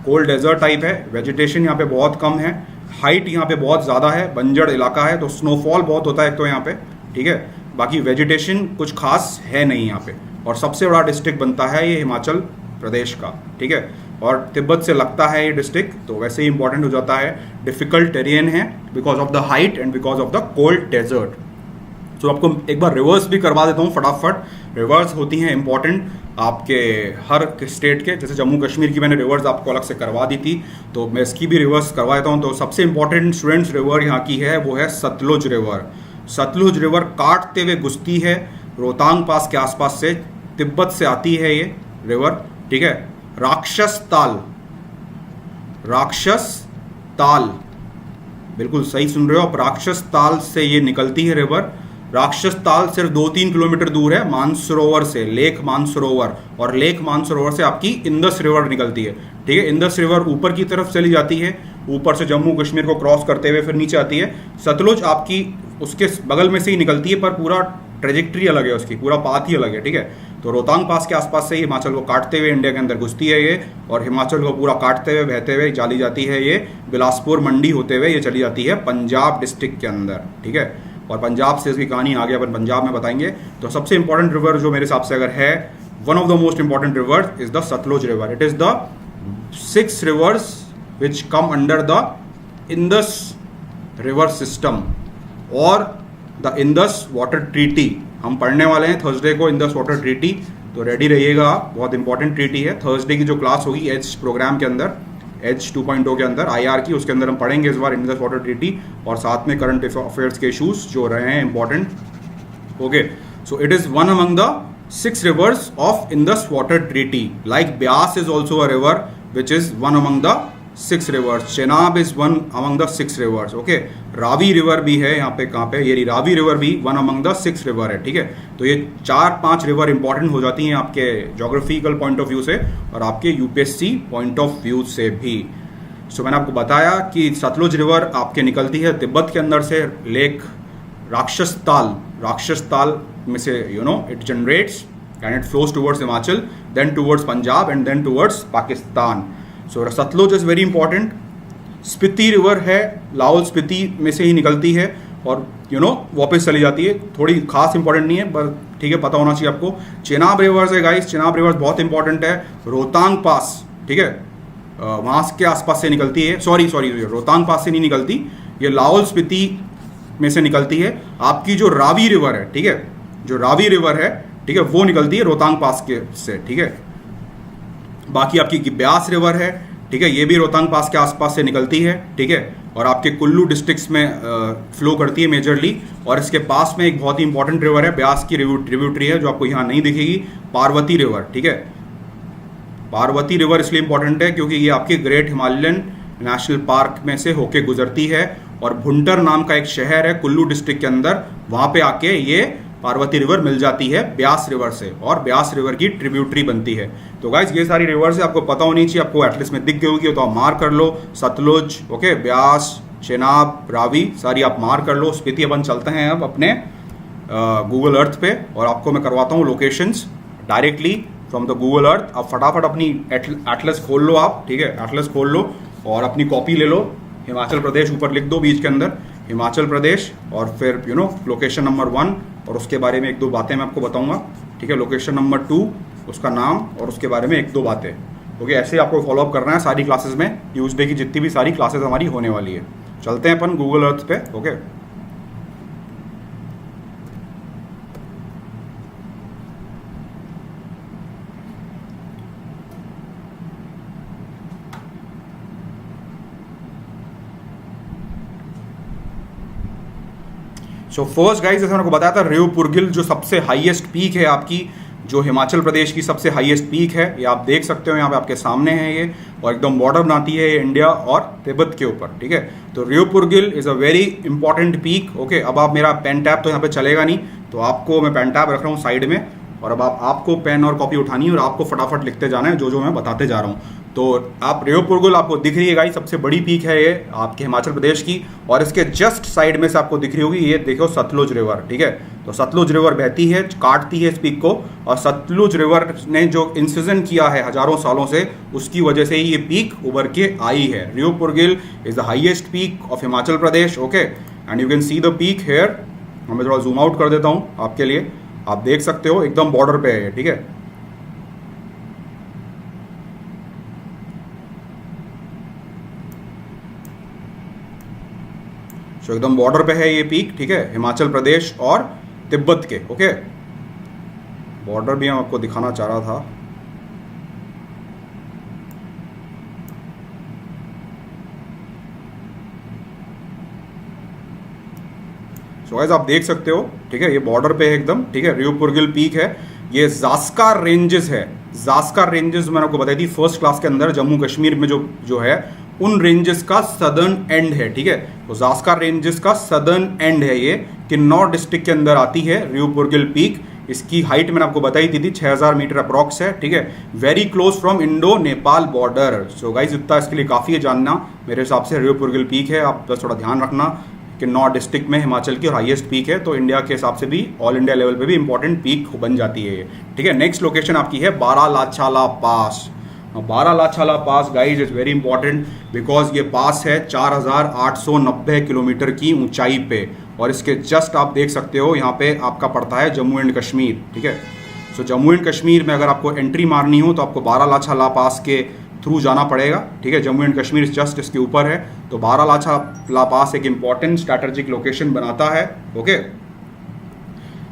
A: कोल्ड डेजर्ट टाइप है। वेजिटेशन यहाँ पे बहुत कम है, हाइट यहाँ पे बहुत ज़्यादा है, बंजर इलाका है, तो स्नोफॉल बहुत होता है एक तो यहाँ पे, ठीक है। बाकी वेजिटेशन कुछ खास है नहीं यहाँ पे, और सबसे बड़ा डिस्ट्रिक्ट बनता है ये हिमाचल प्रदेश का, ठीक है। और तिब्बत से लगता है ये डिस्ट्रिक्ट, तो वैसे ही इंपॉर्टेंट हो जाता है। डिफिकल्ट टेरियन है because of the height and because of the cold desert. तो आपको एक बार रिवर्स भी करवा देता हूँ फटाफट। रिवर्स होती हैं इंपॉर्टेंट आपके हर स्टेट के, जैसे जम्मू कश्मीर की मैंने रिवर्स आपको अलग से करवा दी थी, तो मैं इसकी भी रिवर्स करवा देता हूँ। तो सबसे इंपॉर्टेंट स्टूडेंट्स रिवर यहाँ की है वो है सतलुज रिवर। सतलुज रिवर काटते हुए घुसती है रोहतांग पास के आसपास से, तिब्बत से आती है ये रिवर, ठीक है। राक्षस ताल, राक्षस ताल, बिल्कुल सही सुन रहे हो आप, राक्षस ताल से ये निकलती है रिवर। राक्षस ताल सिर्फ 2-3 किलोमीटर दूर है मानसरोवर से, लेक मानसरोवर, और लेक मानसरोवर से आपकी इंदस रिवर निकलती है, ठीक है। इंदस रिवर ऊपर की तरफ चली जाती है, ऊपर से जम्मू कश्मीर को क्रॉस करते हुए फिर नीचे आती है। सतलुज आपकी उसके बगल में से ही निकलती है, पर पूरा ट्रेजेक्ट्री अलग है उसकी, पूरा पाथ ही अलग है, ठीक है। तो रोहतांग पास के आसपास से हिमाचल को काटते हुए इंडिया के अंदर घुसती है ये, और हिमाचल को पूरा काटते हुए बहते हुए चली जाती है ये बिलासपुर मंडी होते हुए ये चली जाती है पंजाब डिस्ट्रिक्ट के अंदर, ठीक है। और पंजाब से इसकी कहानी आगे अपन पंजाब में बताएंगे। तो सबसे इंपॉर्टेंट रिवर जो मेरे हिसाब से अगर है, one of the most important river is the Sutlej river. It is the 6 rivers which come under the Indus river system और द इंदस वाटर ट्रीटी। हम पढ़ने वाले हैं थर्सडे को इंदस वाटर ट्रीटी, तो रेडी रहिएगा आप, बहुत इंपॉर्टेंट ट्रीटी है। थर्सडे की जो क्लास होगी एच प्रोग्राम के अंदर, एच 2.0 के अंदर IR की, उसके अंदर हम पढ़ेंगे इस बार इंदस वाटर ट्रीटी, और साथ में करंट अफेयर्स के इशूज जो रहे हैं important. Okay, so it is one among the 6 rivers of Indus water treaty. Like Beas is also a river which is one among the 6 rivers. Chenab is one among the 6 rivers. Okay, Ravi river भी है यहाँ पे, कहाँ पे, ये Ravi river भी one among the 6 river है, ठीक है। तो ये 4-5 रिवर इंपॉर्टेंट हो जाती हैं आपके जोग्राफिकल पॉइंट ऑफ व्यू से और आपके यूपीएससी पॉइंट ऑफ व्यू से भी। सो मैंने आपको बताया कि सतलुज रिवर आपके निकलती है तिब्बत के अंदर से, लेक राक्षस ताल में से it generates and it flows towards Himachal, then towards Punjab and then towards Pakistan. So Satluj is very important. Spiti river है, लाहौल स्पीति में से ही निकलती है और वापस चली जाती है, थोड़ी खास इंपॉर्टेंट नहीं है पर ठीक है, पता होना चाहिए आपको। चेनाब रिवर्स है गाइस, चेनाब रिवर्स बहुत इंपॉर्टेंट है, रोहतांग पास, ठीक है, वहाँ के आसपास से निकलती है, सॉरी रोहतांग पास से नहीं निकलती, ये लाहौल स्पीति में से निकलती है। आपकी जो रावी रिवर है, ठीक है, जो रावी रिवर है ठीक है, वो निकलती है रोहतांग पास के से, ठीक है। बाकी आपकी ब्यास रिवर है, ठीक है, ये भी रोहतांग पास के आसपास से निकलती है, ठीक है, और आपके कुल्लू डिस्ट्रिक्ट्स में फ्लो करती है मेजरली। और इसके पास में एक बहुत ही इंपॉर्टेंट रिवर है, ब्यास की ट्रिब्यूटरी है, जो आपको यहाँ नहीं दिखेगी, पार्वती रिवर, ठीक है। पार्वती रिवर इसलिए इंपॉर्टेंट है क्योंकि ये आपके ग्रेट हिमालयन नेशनल पार्क में से होके गुजरती है, और भुंटर नाम का एक शहर है कुल्लू डिस्ट्रिक्ट के अंदर, वहां पे आके ये पार्वती रिवर मिल जाती है ब्यास रिवर से, और ब्यास रिवर की ट्रिब्यूटरी बनती है। तो गाइस ये सारी रिवर्स है, आपको पता होनी चाहिए, आपको एटलीस्ट में दिख गई होगी तो आप मार्क कर लो। सतलुज, ओके, ब्यास, चेनाब, रावी, सारी आप मार्क कर लो। स्पीति अपन चलते हैं अब अपने गूगल अर्थ पे, और आपको मैं करवाता हूँ locations directly from the Google Earth. आप फटाफट अपनी एटलस खोल लो आप, ठीक है, एटलस खोल लो और अपनी कॉपी ले लो। हिमाचल प्रदेश ऊपर लिख दो बीच के अंदर, हिमाचल प्रदेश, और फिर लोकेशन नंबर 1, और उसके बारे में 1-2 बातें मैं आपको बताऊंगा, ठीक है। लोकेशन नंबर 2, उसका नाम, और उसके बारे में 1-2 बातें, ओके। ऐसे आपको फॉलोअप करना है सारी क्लासेस में, ट्यूसडे की जितनी भी सारी क्लासेस हमारी होने वाली है। चलते हैं अपन गूगल अर्थ पे, ओके। सो फर्स्ट गाइस, जैसे मैंने को बताया था, रेवपुरगिल जो सबसे हाईएस्ट पीक है आपकी, जो हिमाचल प्रदेश की सबसे हाईएस्ट पीक है, ये आप देख सकते हो यहाँ पे आपके सामने है ये, और एकदम बॉर्डर बनाती है ये इंडिया और तिब्बत के ऊपर, ठीक है। तो Reo Purgyil is a very important peak, okay. अब आप मेरा पेन टैब तो यहाँ पे चलेगा नहीं, तो आपको मैं पेन टैब रख रहा हूँ साइड में, और अब आपको पेन और कॉपी उठानी है और आपको फटाफट लिखते जाना है जो जो मैं बताते जा रहा हूँ। तो आप रेवपुरगिल आपको दिख रही है गाइस, सबसे बड़ी पीक है ये आपके हिमाचल प्रदेश की, और इसके जस्ट साइड में से आपको दिख रही होगी ये देखो सतलुज रिवर, ठीक है। तो सतलुज रिवर बहती है, काटती है इस पीक को, और सतलुज रिवर ने जो इंसिजन किया है हजारों सालों से, उसकी वजह से ही ये पीक उभर के आई है। Reo Purgyil is the highest peak of Himachal Pradesh, okay, and you can see the peak here. मैं थोड़ा जूम आउट कर देता हूँ आपके लिए, आप देख सकते हो एकदम बॉर्डर पे है, ठीक है। सो एकदम बॉर्डर पे है ये पीक, ठीक है, हिमाचल प्रदेश और तिब्बत के, ओके। बॉर्डर भी हम आपको दिखाना चाह रहा था। सो गाइस आप देख सकते हो, ठीक है, ये बॉर्डर पे है एकदम, ठीक है। रेवपुरगिल पीक है, ये जास्कर रेंजेस है। जास्कर रेंजेस मैंने आपको बताई थी फर्स्ट क्लास के अंदर, जम्मू कश्मीर में जो है उन रेंजेस का सदर्न एंड है, ठीक है। तो जास्कर रेंजेस का सदर्न एंड है ये, किन्नौर डिस्ट्रिक्ट के अंदर आती है रेवपुरगिल पीक। इसकी हाइट मैंने आपको बताई थी 6000 मीटर अप्रॉक्स है, ठीक है। Very close from Indo Nepal border. So guys इतना इसके लिए काफ़ी है जानना मेरे हिसाब से। रेवपुरगिल पीक है, आप बस थोड़ा ध्यान रखना, किन्नौर डिस्ट्रिक्ट में हिमाचल की और हाईएस्ट पीक है, तो इंडिया के हिसाब से भी ऑल इंडिया लेवल पे भी इंपॉर्टेंट पीक बन जाती है ये, ठीक है। नेक्स्ट लोकेशन आपकी है Baralacha La pass. Baralacha La pass guys is very important because ये पास है 4890 किलोमीटर की ऊंचाई पे, और इसके जस्ट आप देख सकते हो यहाँ पे आपका पड़ता है जम्मू एंड कश्मीर, ठीक है। सो जम्मू एंड कश्मीर में अगर आपको एंट्री मारनी हो तो आपको बारालाचाला पास के थ्रू जाना पड़ेगा, ठीक है। जम्मू एंड कश्मीर जस्ट इसके ऊपर है, तो बारालाचाला पास एक इंपॉर्टेंट स्ट्रैटेजिक लोकेशन बनाता है, ओके।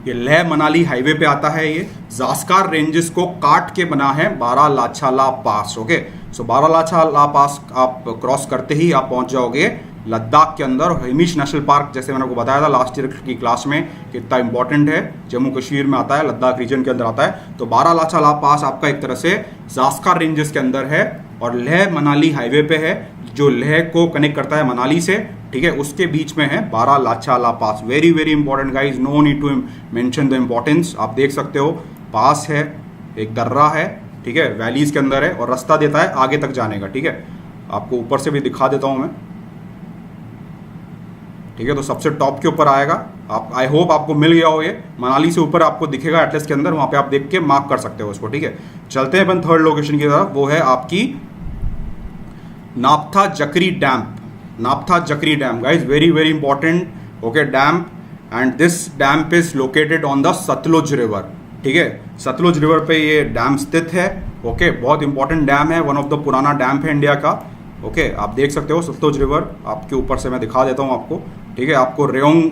A: ये लेह मनाली हाईवे पे आता है, ये जास्कर रेंजेस को काट के बना है बारालाचाला पास, ओके। सो बारालाचाला पास आप क्रॉस करते ही आप पहुंच जाओगे लद्दाख के अंदर। हिमिश नेशनल पार्क जैसे मैंने आपको बताया था लास्ट ईयर की क्लास में कितना इंपॉर्टेंट है, जम्मू कश्मीर में आता है, लद्दाख रीजन के अंदर आता है। तो बारालाचाला पास आपका एक तरह से जास्कर रेंजेस के अंदर है, और लेह मनाली हाईवे पे है, जो लेह को कनेक्ट करता है मनाली से, ठीक है। उसके बीच में है Baralacha La pass. Very very important guys, no need to mention the importance. आप देख सकते हो पास है, एक दर्रा है, ठीक है, वैलीज के अंदर है, और रास्ता देता है आगे तक जाने का, ठीक है। आपको ऊपर से भी दिखा देता हूं मैं, ठीक है। तो सबसे टॉप के ऊपर आएगा, आप आई होप आपको मिल गया हो, ये मनाली से ऊपर आपको दिखेगा एटलस के अंदर, वहां पे आप देख के मार्क कर सकते हो उसको, ठीक है। चलते हैं अपन थर्ड लोकेशन की तरफ, वो है आपकी नापथा जकरी डैम। नापथा Jhakri dam guys very very important, okay, dam, and this dam is located on the Sutlej river, ठीक है। सतलुज रिवर पे ये डैम स्थित है, ओके। बहुत इंपॉर्टेंट डैम है, वन ऑफ द पुराना डैम है इंडिया का, ओके। आप देख सकते हो सतलुज रिवर, आपके ऊपर से मैं दिखा देता हूँ आपको, ठीक है। आपको रेयोंग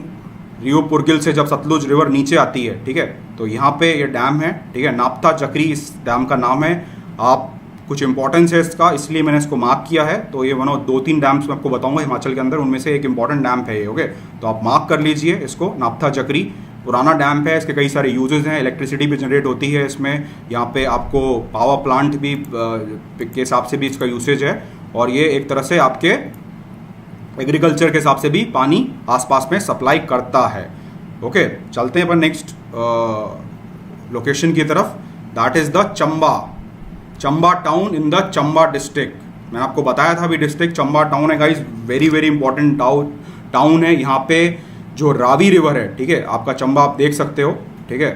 A: रियो पुरगिल से जब सतलुज रिवर नीचे आती है, ठीक है, तो यहाँ पे ये डैम है, ठीक है, नाप्ता चक्री इस डैम का नाम है। आप कुछ इंपॉर्टेंस है इसका, इसलिए मैंने इसको मार्क किया है। तो ये दो तीन डैम्स मैं आपको बताऊंगा हिमाचल के अंदर, उनमें से एक इंपॉर्टेंट डैम है ये। ओके, तो आप मार्क कर लीजिए इसको। नाप्ता चक्री पुराना डैम है, इसके कई सारे यूजेस हैं, इलेक्ट्रिसिटी भी जनरेट होती है इसमें, यहाँ पे आपको पावर प्लांट भी के हिसाब से भी इसका यूसेज है, और ये एक तरह से आपके एग्रीकल्चर के हिसाब से भी पानी आसपास में सप्लाई करता है। ओके, चलते हैं अपन नेक्स्ट लोकेशन की तरफ। That is the Chamba town in the Chamba district. मैंने आपको बताया था अभी डिस्ट्रिक्ट चंबा टाउन है guys, very very important town है। यहाँ पे जो रावी रिवर है, ठीक है, आपका चंबा आप देख सकते हो, ठीक है,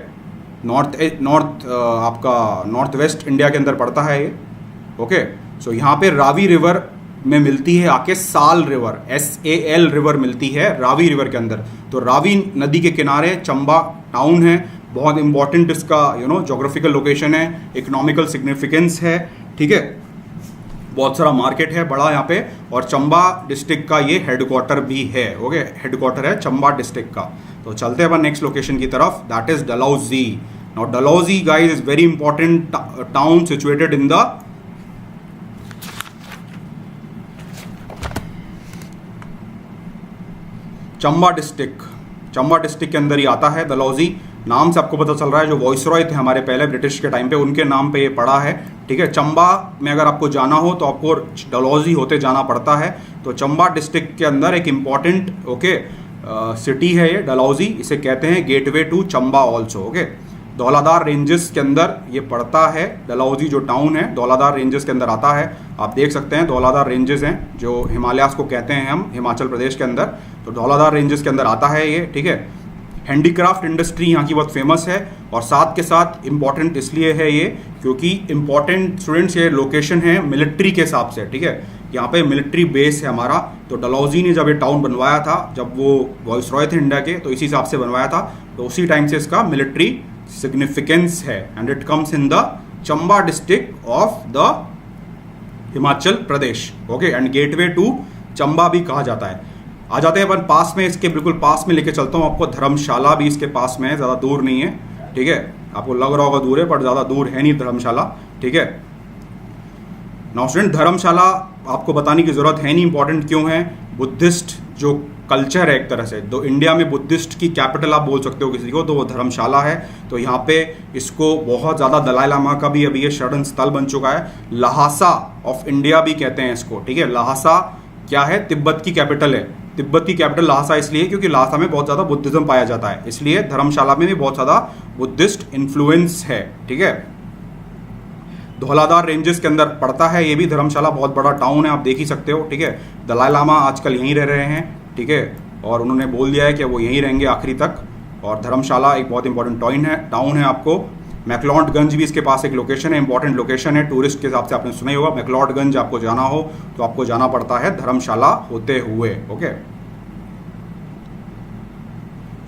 A: आपका नॉर्थ वेस्ट इंडिया के अंदर पड़ता है ये। ओके, सो यहाँ पे रावी रिवर में मिलती है आके साल रिवर, SAL रिवर मिलती है रावी रिवर के अंदर। तो रावी नदी के किनारे चंबा टाउन है, बहुत इंपॉर्टेंट इसका जोग्राफिकल लोकेशन है, इकोनॉमिकल सिग्निफिकेंस है, ठीक है, बहुत सारा मार्केट है बड़ा यहाँ पे, और चंबा डिस्ट्रिक्ट का ये हेडक्वार्टर भी है। ओके, हेडक्वार्टर है चंबा डिस्ट्रिक्ट का। तो चलते हैं अपन नेक्स्ट लोकेशन की तरफ, that is Dalhousie. Now Dalhousie guys is very important town situated in the Chamba district के अंदर ही आता है डलहौजी। नाम से आपको पता चल रहा है, जो वॉइसरॉय थे हमारे पहले ब्रिटिश के टाइम पे, उनके नाम पे ये पड़ा है, ठीक है। चंबा में अगर आपको जाना हो तो आपको डलहौजी होते जाना पड़ता है। तो चंबा डिस्ट्रिक्ट के अंदर एक इम्पॉर्टेंट सिटी है ये डलहौजी, इसे कहते हैं gateway to Chamba also. Okay, Dhauladhar ranges के अंदर ये पड़ता है, डलहौजी जो टाउन है धौलाधार रेंजेस के अंदर आता है। आप देख सकते हैं धौलाधार रेंजेस हैं जो हिमालयास को कहते हैं हम हिमाचल प्रदेश के अंदर, तो धौलाधार रेंजेस के अंदर आता है ये, ठीक है। हैंडीक्राफ्ट इंडस्ट्री यहाँ की बहुत फेमस है, और साथ के साथ इम्पॉर्टेंट इसलिए है ये क्योंकि इम्पॉर्टेंट स्टूडेंट्स ये लोकेशन है मिलिट्री के हिसाब से, ठीक है, यहाँ पे मिलिट्री बेस है हमारा। तो डलहौजी ने जब ये टाउन बनवाया था, जब वो वॉइसरॉय थे इंडिया के, तो इसी हिसाब से बनवाया था, तो उसी टाइम से इसका मिलिट्री सिग्निफिकेंस है, and it comes in the Chamba district of the Himachal Pradesh. Okay, and gateway to Chamba भी कहा जाता है। आ जाते हैं अपन पास में, इसके बिल्कुल पास में लेके चलता हूँ आपको, धर्मशाला भी इसके पास में है, ज़्यादा दूर नहीं है, ठीक है। आपको लग रहा होगा दूर है, पर ज़्यादा दूर है नहीं धर्मशाला, ठीक है। नाउ स्टूडेंट, धर्मशाला आपको बताने की ज़रूरत है नहीं, इंपॉर्टेंट क्यों है, बुद्धिस्ट जो कल्चर है एक तरह से, तो इंडिया में बुद्धिस्ट की कैपिटल आप बोल सकते हो किसी को, तो वो धर्मशाला है। तो यहाँ पे इसको बहुत ज़्यादा दलाई लामा का भी अभी ये शरण स्थल बन चुका है। लहासा ऑफ इंडिया भी कहते हैं इसको, ठीक है। लहासा क्या है, तिब्बत की कैपिटल है। तिब्बत की कैपिटल लहासा इसलिए क्योंकि लहासा में बहुत ज़्यादा बुद्धिज्म पाया जाता है, इसलिए धर्मशाला में भी बहुत ज़्यादा बुद्धिस्ट इन्फ्लुएंस है, ठीक है। धौलाधार रेंजेस के अंदर पड़ता है ये भी धर्मशाला, बहुत बड़ा टाउन है, आप देख ही सकते हो, ठीक है। दलाई लामा आजकल यहीं रह रहे हैं, ठीक है, और उन्होंने बोल दिया है कि वो यहीं रहेंगे आखिरी तक। और धर्मशाला एक बहुत इंपॉर्टेंट टाउन है आपको। मैक्लोडगंज भी इसके पास एक लोकेशन है, इंपॉर्टेंट लोकेशन है, टूरिस्ट के हिसाब से आपने सुना ही होगा। मैक्लोडगंज आपको जाना हो तो आपको जाना पड़ता है धर्मशाला होते हुए। ओके,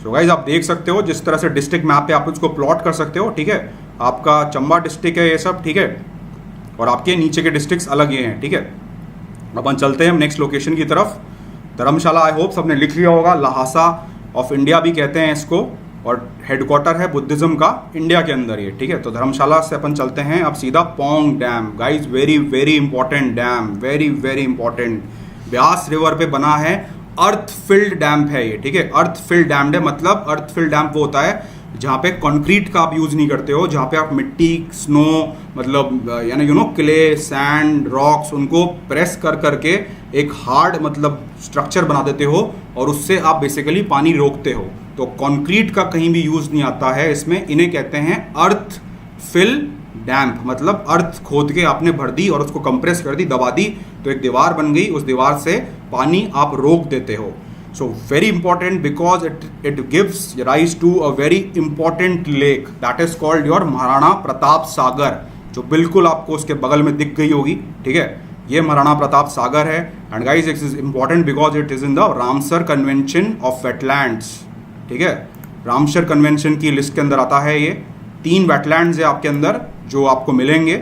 A: सो गाइस आप देख सकते हो जिस तरह से डिस्ट्रिक्ट मैप पे आप उसको प्लॉट कर सकते हो, ठीक है। आपका चंबा डिस्ट्रिक्ट है ये सब, ठीक है, और आपके नीचे के डिस्ट्रिक्ट्स अलग ये हैं, ठीक है। अपन चलते हैं हम नेक्स्ट लोकेशन की तरफ। धर्मशाला आई होप सबने लिख लिया होगा, लहासा ऑफ इंडिया भी कहते हैं इसको, और हेडक्वार्टर है बुद्धिज्म का इंडिया के अंदर ये, ठीक है। तो धर्मशाला से अपन चलते हैं अब सीधा Pong dam. Guys very very important dam, very very important, Beas river पे बना है, अर्थ फिल्ड डैम है ये, ठीक है। अर्थ फिल्ड डैम है, मतलब अर्थ फिल्ड डैम वो होता है जहाँ पे कंक्रीट का आप यूज़ नहीं करते हो, जहाँ पे आप मिट्टी, स्नो, मतलब यानी क्ले, सैंड, रॉक्स, उनको प्रेस कर करके एक हार्ड मतलब स्ट्रक्चर बना देते हो, और उससे आप बेसिकली पानी रोकते हो। तो कंक्रीट का कहीं भी यूज़ नहीं आता है इसमें, इन्हें कहते हैं अर्थ फिल डैम्प, मतलब अर्थ खोद के आपने भर दी और उसको कंप्रेस कर दी, दबा दी, तो एक दीवार बन गई, उस दीवार से पानी आप रोक देते हो। So very important because it gives rise to a very important lake that is called your Maharana Pratap Sagar, जो बिल्कुल आपको उसके बगल में दिख गई होगी, ठीक है। ये महाराणा प्रताप सागर है, and guys it is important because it is in the Ramsar convention of wetlands, ठीक है। रामसर कन्वेंशन की लिस्ट के अंदर आता है ये। 3 वेटलैंड्स है आपके अंदर जो आपको मिलेंगे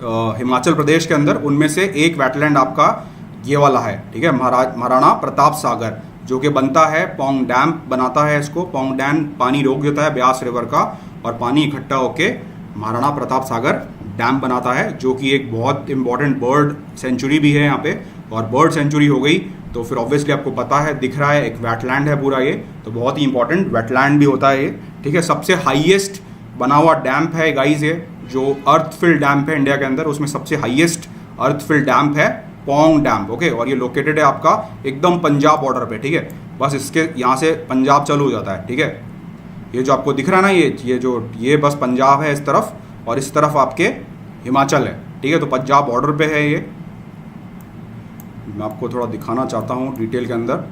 A: हिमाचल प्रदेश के अंदर, उनमें से एक वेटलैंड आपका ये वाला है, ठीक है, महाराणा प्रताप सागर। जो कि बनता है पोंग डैम बनाता है इसको। पोंग डैम पानी रोक देता है ब्यास रिवर का और पानी इकट्ठा होके महाराणा प्रताप सागर डैम बनाता है, जो कि एक बहुत इंपॉर्टेंट बर्ड सेंचुरी भी है यहाँ पे। और बर्ड सेंचुरी हो गई तो फिर ऑब्वियसली आपको पता है, दिख रहा है, एक वेटलैंड है पूरा ये, तो बहुत ही इंपॉर्टेंट वेटलैंड भी होता है ये, ठीक है। सबसे हाईएस्ट बना हुआ डैम है गाइज ये, जो अर्थ फिल डैम है इंडिया के अंदर, उसमें सबसे हाईएस्ट अर्थ फिल डैम है पोंग डैम, ओके। और ये लोकेटेड है आपका एकदम पंजाब बॉर्डर पे, ठीक है। बस इसके यहाँ से पंजाब चालू हो जाता है, ठीक है। ये जो आपको दिख रहा है ना, ये बस पंजाब है इस तरफ, और इस तरफ आपके हिमाचल है, ठीक है। तो पंजाब बॉर्डर पे है ये। मैं आपको थोड़ा दिखाना चाहता हूँ डिटेल के अंदर।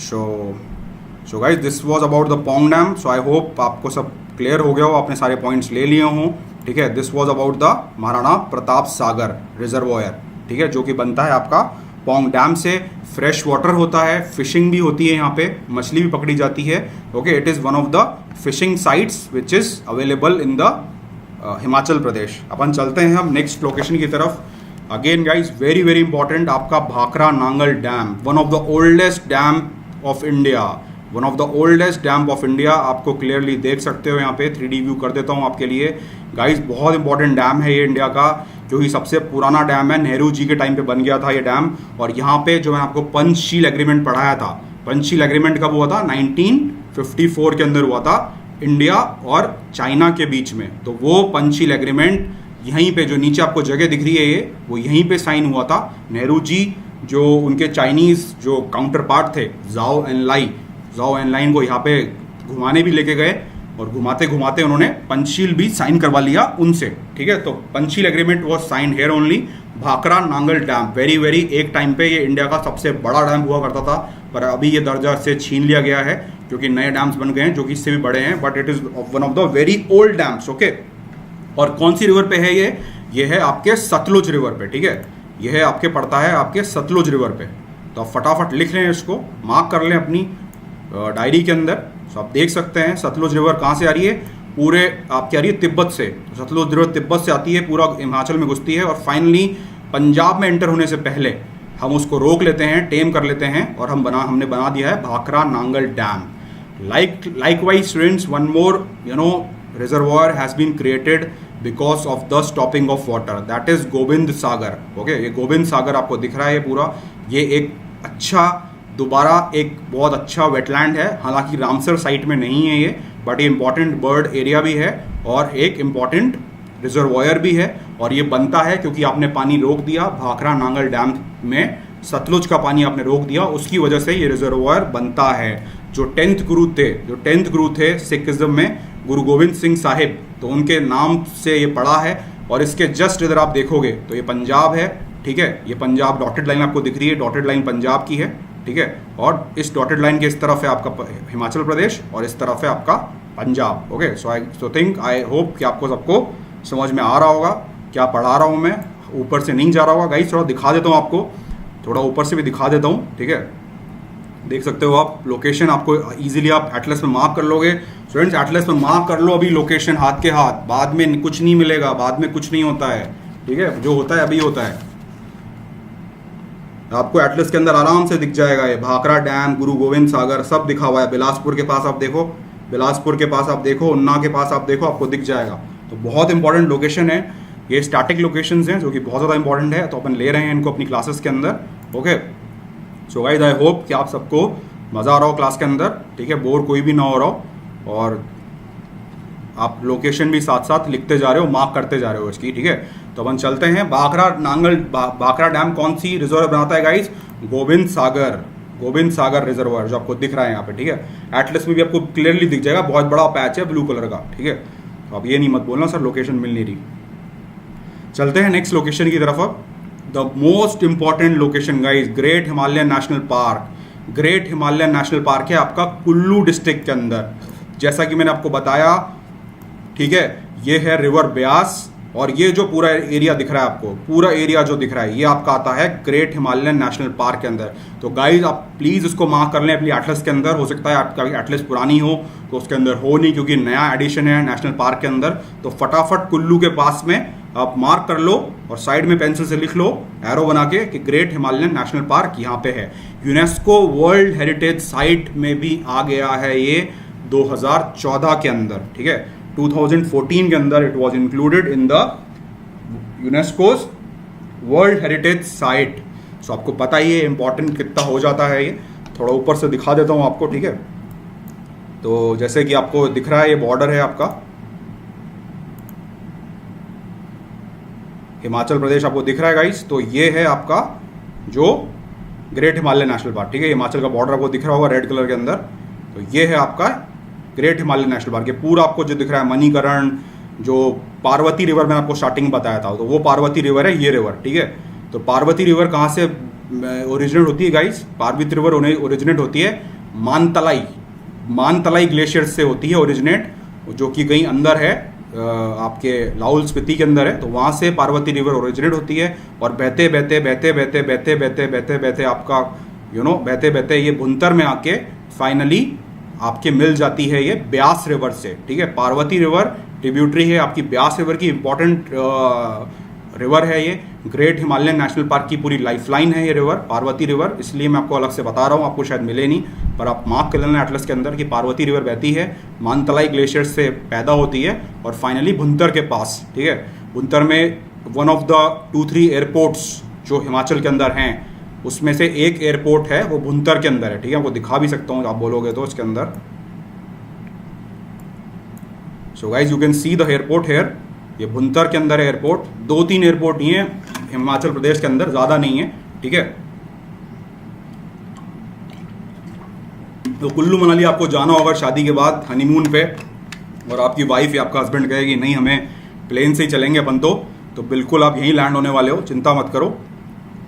A: So guys this was about the Pong dam. So I hope आपको सब क्लियर हो गया हो, आपने सारे पॉइंट्स ले लिए हों, ठीक है। This was about the Maharana Pratap Sagar reservoir, ठीक है, जो कि बनता है आपका पोंग डैम से। फ्रेश वाटर होता है, फिशिंग भी होती है यहाँ पे, मछली भी पकड़ी जाती है, okay. It is one of the fishing sites which is available in the Himachal Pradesh. अपन चलते हैं हम नेक्स्ट लोकेशन की तरफ। Again guys very very important, आपका Bhakra Nangal dam, one of the oldest dam of India, one of the oldest dam of India. आपको clearly देख सकते हो यहाँ पे, 3D व्यू कर देता हूँ आपके लिए गाइज। बहुत इंपॉर्टेंट डैम है ये इंडिया का, क्योंकि सबसे पुराना डैम है, नेहरू जी के टाइम पे बन गया था ये डैम। और यहाँ पे जो मैंने आपको पंचशील एग्रीमेंट पढ़ाया था, पंचशील एग्रीमेंट कब हुआ था? 1954 के अंदर हुआ था, इंडिया और चाइना के बीच में। तो वो पंचशील एग्रीमेंट यहीं पे, जो नीचे आपको जगह दिख रही है ये, वो यहीं पे साइन हुआ था। नेहरू जी जो उनके चाइनीज जो काउंटर पार्ट थे जाओ एनलाइन को यहाँ पे घुमाने भी लेके गए, और घुमाते घुमाते उन्होंने पंचशील भी साइन करवा लिया उनसे, ठीक है। तो Panchsheel agreement was sign here only. Bhakra Nangal dam very very, एक टाइम पे ये इंडिया का सबसे बड़ा डैम हुआ करता था, पर अभी ये दर्जा से छीन लिया गया है क्योंकि नए डैम्स बन गए हैं जो कि इससे भी बड़े हैं, but it is one of the very old dams, okay. और कौन सी रिवर पे है ये है आपके सतलुज रिवर पे, ठीक है। ये है आपके पड़ता है आपके सतलुज रिवर पे। तो आप फटाफट लिख लें इसको, मार्क कर लें अपनी डायरी के अंदर। तो आप देख सकते हैं सतलुज रिवर कहाँ से आ रही है, पूरे आपकी आ रही है तिब्बत से। तो सतलुज रिवर तिब्बत से आती है, पूरा हिमाचल में घुसती है, और फाइनली पंजाब में एंटर होने से पहले हम उसको रोक लेते हैं, टेम कर लेते हैं, और हमने बना दिया है Bhakra Nangal dam. Likewise students, one more reservoir has been created because of the stopping of water, that is Govind Sagar, okay. ये गोविंद सागर आपको दिख रहा है, ये पूरा ये एक अच्छा दोबारा एक बहुत अच्छा वेटलैंड है। हालांकि रामसर साइट में नहीं है ये, बट ये इंपॉर्टेंट बर्ड एरिया भी है और एक इम्पॉर्टेंट रिजर्वॉयर भी है। और ये बनता है क्योंकि आपने पानी रोक दिया भाखरा नांगल डैम में, सतलुज का पानी आपने रोक दिया, उसकी वजह से ये रिजर्वॉयर बनता है। जो 10th गुरु थे सिखिज्म में, गुरु गोविंद सिंह साहिब, तो उनके नाम से ये पड़ा है। और इसके जस्ट इधर आप देखोगे तो ये पंजाब है, ठीक है। ये पंजाब डॉटेड लाइन आपको दिख रही है, डॉटेड लाइन पंजाब की है, ठीक है। और इस डॉटेड लाइन के इस तरफ है आपका हिमाचल प्रदेश और इस तरफ है आपका Punjab, okay. So I hope कि आपको सबको समझ में आ रहा होगा क्या पढ़ा रहा हूँ मैं, ऊपर से नहीं जा रहा होगा गाइस। थोड़ा दिखा देता हूँ आपको, थोड़ा ऊपर से भी दिखा देता हूँ, ठीक है। देख सकते हो आप लोकेशन, आपको इजीली आप एटलस में मार्क कर लोगे। स्टूडेंट्स एटलस में मार्क कर लो अभी लोकेशन हाथ के हाथ, बाद में कुछ नहीं मिलेगा, बाद में कुछ नहीं होता है, ठीक है। जो होता है अभी होता है। आपको एटलस के अंदर आराम से दिख जाएगा ये भाखरा डैम, गुरु गोविंद सागर सब दिखा हुआ है। बिलासपुर के पास आप देखो, बिलासपुर के पास आप देखो, उन्ना के पास आप देखो, आपको दिख जाएगा। तो बहुत इंपॉर्टेंट लोकेशन है ये, स्टैटिक लोकेशंस हैं जो कि बहुत ज़्यादा इंपॉर्टेंट है, तो अपन ले रहे हैं इनको अपनी क्लासेस के अंदर, okay. So guys I hope कि आप सबको मज़ा आ रहा हो क्लास के अंदर, ठीक है, बोर कोई भी ना हो रहा हो, और आप लोकेशन भी साथ साथ लिखते जा रहे हो, मार्क करते जा रहे हो इसकी, ठीक है। तो अपन चलते हैं भाखरा डैम कौन सी रिजर्व बनाता है गाइस? गोविंद सागर रिजर्वर, जो आपको दिख रहा है यहाँ पे, ठीक है। एटलस में भी आपको क्लियरली दिख जाएगा, बहुत बड़ा पैच है ब्लू कलर का, ठीक है। तो आप ये नहीं मत बोलना सर लोकेशन मिल नहीं रही। चलते हैं नेक्स्ट लोकेशन की तरफ अब। The most important location guys, great Himalayan national park. Great Himalayan national park है आपका कुल्लू डिस्ट्रिक्ट के अंदर, जैसा कि मैंने आपको बताया, ठीक है। ये है रिवर ब्यास, और ये जो पूरा एरिया दिख रहा है आपको, पूरा एरिया जो दिख रहा है, ये आपका आता है ग्रेट हिमालयन नेशनल पार्क के अंदर। तो गाइज आप प्लीज़ इसको मार्क कर लें अपनी एटलस के अंदर। हो सकता है आपका एटलस पुरानी हो तो उसके अंदर हो नहीं, क्योंकि नया एडिशन है नेशनल पार्क के अंदर। तो फटाफट कुल्लू के पास में आप मार्क कर लो और साइड में पेंसिल से लिख लो एरो बना के कि ग्रेट हिमालयन नेशनल पार्क यहाँ पे है। यूनेस्को वर्ल्ड हेरिटेज साइट में भी आ गया है ये 2014 के अंदर, ठीक है। 2014 के अंदर it was included in the UNESCO's world heritage site. So आपको पता ही है इंपॉर्टेंट कितना हो जाता है ये। थोड़ा ऊपर से दिखा देता हूँ आपको, ठीक है। तो जैसे कि आपको दिख रहा है ये बॉर्डर है आपका हिमाचल प्रदेश, आपको दिख रहा है गाइस। तो ये है आपका जो ग्रेट हिमालयन नेशनल पार्क, ठीक है। हिमाचल का बॉर्डर आपको दिख रहा होगा रेड कलर के अंदर। तो ये है आपका ग्रेट हिमालयन नेशनल पार्क। ये पूरा आपको जो दिख रहा है मणिकरण, जो पार्वती रिवर मैंने आपको स्टार्टिंग में बताया था, तो वो पार्वती रिवर है, ये रिवर, ठीक है। तो पार्वती रिवर कहाँ से ओरिजिनेट होती है गाइस? पार्वती रिवर ओरिजिनेट होती है मानतलाई ग्लेशियर से होती है ओरिजिनेट, जो कि कहीं अंदर है आपके लाहौल स्पीति के अंदर है। तो वहाँ से पार्वती रिवर ओरिजिनेट होती है और बहते बहते बहते बहते बहते बहते बहते बहते आपका बहते बहते ये भुंतर में आके फाइनली आपके मिल जाती है ये ब्यास रिवर से, ठीक है। पार्वती रिवर ट्रिब्यूटरी है आपकी ब्यास रिवर की, इंपॉर्टेंट रिवर है ये। ग्रेट हिमालयन नेशनल पार्क की पूरी लाइफलाइन है ये रिवर, पार्वती रिवर। इसलिए मैं आपको अलग से बता रहा हूँ, आपको शायद मिले नहीं, पर आप मार्क कर लेना एटलस के अंदर कि पार्वती रिवर बहती है, मानतलाई ग्लेशियर से पैदा होती है और फाइनली भुंतर के पास, ठीक है। भुंतर में वन ऑफ द 2-3 एयरपोर्ट्स जो हिमाचल के अंदर हैं, उसमें से एक एयरपोर्ट है वो भुंतर के अंदर है, ठीक है। आपको दिखा भी सकता हूँ आप बोलोगे तो इसके अंदर। So guys you can see the airport here, ये भुंतर के अंदर है एयरपोर्ट। 2-3 एयरपोर्ट ही है हिमाचल प्रदेश के अंदर, ज़्यादा नहीं है, ठीक है। तो कुल्लू मनाली आपको जाना होगा शादी के बाद हनीमून पे, और आपकी वाइफ या आपका हस्बैंड कहेगी नहीं हमें प्लेन से ही चलेंगे अपन, तो बिल्कुल आप यहीं लैंड होने वाले हो, चिंता मत करो।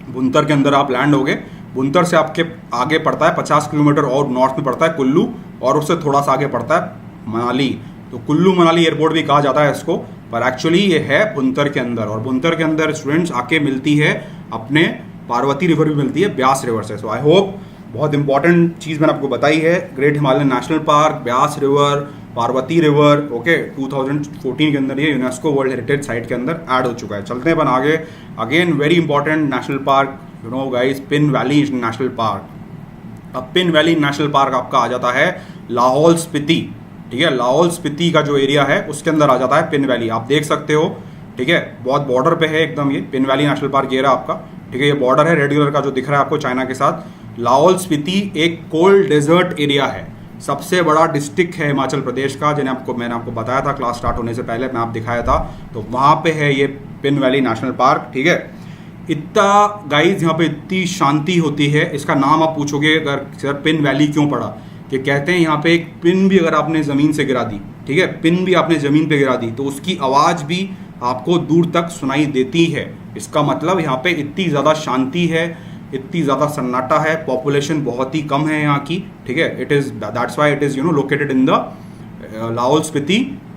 A: भुंतर के अंदर आप लैंड होगे। भुंतर से आपके आगे पड़ता है 50 किलोमीटर और नॉर्थ में पड़ता है कुल्लू, और उससे थोड़ा सा आगे पड़ता है मनाली। तो कुल्लू मनाली एयरपोर्ट भी कहा जाता है इसको, पर एक्चुअली ये है भुंतर के अंदर। और भुंतर के अंदर स्टूडेंट्स आके मिलती है अपने पार्वती रिवर भी मिलती है ब्यास रिवर से। सो आई होप बहुत इंपॉर्टेंट चीज़ मैंने आपको बताई है। Great Himalayan national park, Beas river, Parvati river, okay. 2014 के अंदर ये यूनेस्को वर्ल्ड हेरिटेज साइट के अंदर ऐड हो चुका है। चलते हैं अपन आगे। Again very important national park, you know guys, pin valley national park. अब पिन वैली नेशनल पार्क आपका आ जाता है लाहौल स्पीति, ठीक है। लाहौल स्पीति का जो एरिया है उसके अंदर आ जाता है पिन वैली, आप देख सकते हो, ठीक है। बहुत बॉर्डर पे है एकदम ये पिन वैली नेशनल पार्क, ये रहा आपका, ठीक है। ये बॉर्डर है रेड कलर का जो दिख रहा है आपको चाइना के साथ। लाहौल स्पीति एक कोल्ड डेजर्ट एरिया है, सबसे बड़ा डिस्ट्रिक्ट है हिमाचल प्रदेश का, मैंने आपको बताया था क्लास स्टार्ट होने से पहले, मैं आप दिखाया था। तो वहाँ पे है ये पिन वैली नेशनल पार्क, ठीक है। इतना गाइज यहाँ पे इतनी शांति होती है। इसका नाम आप पूछोगे अगर सर पिन वैली क्यों पड़ा, कि कहते हैं यहाँ पे एक पिन भी अगर आपने ज़मीन से गिरा दी, ठीक है, पिन भी आपने ज़मीन पे गिरा दी तो उसकी आवाज़ भी आपको दूर तक सुनाई देती है। इसका मतलब यहाँ पे इतनी ज़्यादा शांति है, इतनी ज़्यादा सन्नाटा है, पॉपुलेशन बहुत ही कम है यहाँ की, ठीक है। It is that's why it is located in the Lahaul Spiti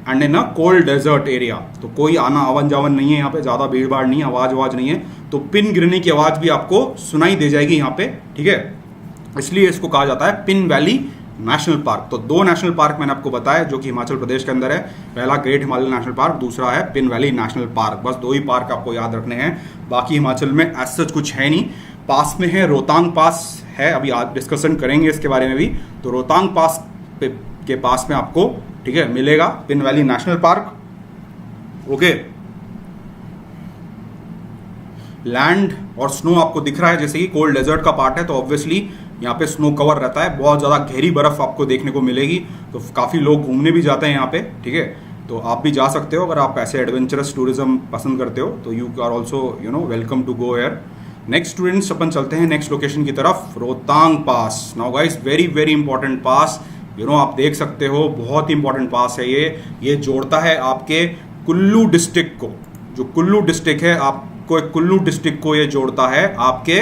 A: and in a cold desert area. तो कोई आना आवन जावन नहीं है यहाँ पे, ज़्यादा भीड़ भाड़ नहीं है, आवाज़ नहीं है। तो पिन गिरने की आवाज़ भी आपको सुनाई दे जाएगी यहाँ पे, ठीक है। इसलिए इसको कहा जाता है पिन वैली नेशनल पार्क। तो 2 नेशनल पार्क मैंने आपको बताया जो कि हिमाचल प्रदेश के अंदर है। पहला ग्रेट हिमालयन नेशनल पार्क, दूसरा है पिन वैली नेशनल पार्क। बस 2 ही पार्क आपको याद रखने हैं, बाकी हिमाचल में एज सच कुछ है नहीं। पास में है रोहतांग पास है, अभी आज डिस्कशन करेंगे इसके बारे में भी। तो रोहतांग पास के पास में आपको, ठीक है, मिलेगा pin valley national park, okay. Land और स्नो आपको दिख रहा है, जैसे कि कोल्ड डेजर्ट का पार्ट है तो ऑब्वियसली यहाँ पे स्नो कवर रहता है, बहुत ज़्यादा गहरी बर्फ़ आपको देखने को मिलेगी। तो काफ़ी लोग घूमने भी जाते हैं यहाँ पे, ठीक है। तो आप भी जा सकते हो अगर आप ऐसे एडवेंचरस टूरिज्म पसंद करते हो, तो you are also welcome to go air. Next students अपन चलते हैं नेक्स्ट लोकेशन की तरफ, Rohtang pass. Now guys very very important pass, आप देख सकते हो बहुत ही इंपॉर्टेंट पास है ये जोड़ता है आपके कुल्लू डिस्ट्रिक्ट को, जो कुल्लू डिस्ट्रिक्ट है आपको, कुल्लू डिस्ट्रिक्ट को ये जोड़ता है आपके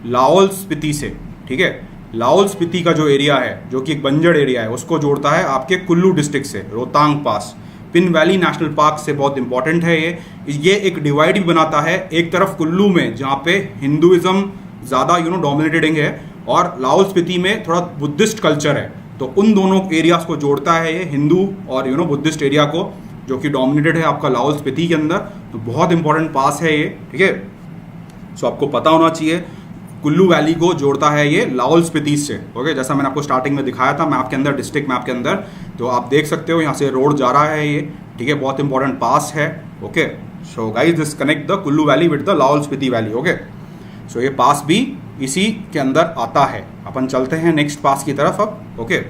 A: लाहौल स्पीति से, ठीक है। लाहौल स्पीति का जो एरिया है जो कि एक बंजर एरिया है उसको जोड़ता है आपके कुल्लू डिस्ट्रिक्ट से, रोहतांग पास। पिन वैली नेशनल पार्क से बहुत इंपॉर्टेंट है ये एक डिवाइड भी बनाता है, एक तरफ कुल्लू में जहाँ पे हिंदुइज्म ज़्यादा डोमिनेटिंग है और लाहौल स्पीति में थोड़ा बुद्धिस्ट कल्चर है, तो उन दोनों एरियाज को जोड़ता है ये, हिंदू और बुद्धिस्ट एरिया को। जो कि डोमिनेटेड है आपका लाहौल स्पीति के अंदर, तो बहुत इंपॉर्टेंट पास है ये, ठीक है। सो आपको पता होना चाहिए कुल्लू वैली को जोड़ता है ये लाहौल स्पीति से, ओके। जैसा मैंने आपको स्टार्टिंग में दिखाया था मैप के अंदर, डिस्ट्रिक्ट मैप के अंदर, तो आप देख सकते हो यहाँ से रोड जा रहा है ये, ठीक है। बहुत इंपॉर्टेंट पास है, okay. So guys this connect the Kullu valley with the Lahaul Spiti valley, okay. So ये पास भी इसी के अंदर आता है। अपन चलते हैं नेक्स्ट पास की तरफ अब, okay.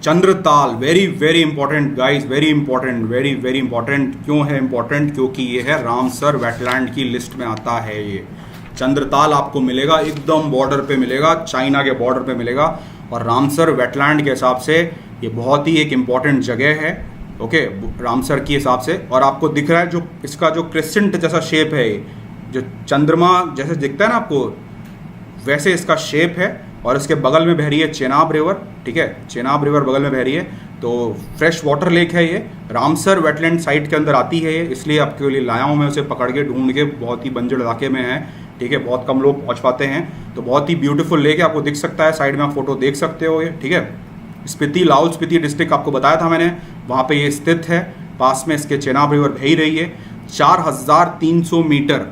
A: Chandratal, very very important guys, very important, very very important. क्यों है इंपॉर्टेंट? क्योंकि ये है रामसर वेटलैंड की लिस्ट में आता है ये। चंद्रताल आपको मिलेगा एकदम बॉर्डर पे मिलेगा, चाइना के बॉर्डर पे मिलेगा, और रामसर वेटलैंड के हिसाब से ये बहुत ही एक इम्पॉर्टेंट जगह है, ओके, रामसर के हिसाब से। और आपको दिख रहा है जो इसका जो क्रिसेंट जैसा शेप है, जो चंद्रमा जैसे दिखता है ना आपको, वैसे इसका शेप है। और इसके बगल में बह रही है चेनाब रिवर, ठीक है, चेनाब रिवर बगल में बह रही है। तो फ्रेश वाटर लेक है ये, रामसर वेटलैंड साइट के अंदर आती है ये, इसलिए आपके लिए लाया हूँ मैं उसे पकड़ के ढूंढ के, बहुत ही बंजर इलाके में है, ठीक है, बहुत कम लोग पहुँच पाते हैं। तो बहुत ही ब्यूटीफुल लेक है, आपको दिख सकता है, साइड में आप फोटो देख सकते हो ये, ठीक है। स्पीति, लाहौल स्पीति डिस्ट्रिक्ट आपको बताया था मैंने, वहाँ पे ये स्थित है। पास में इसके चेनाब रिवर बह ही रही है। 4300 मीटर,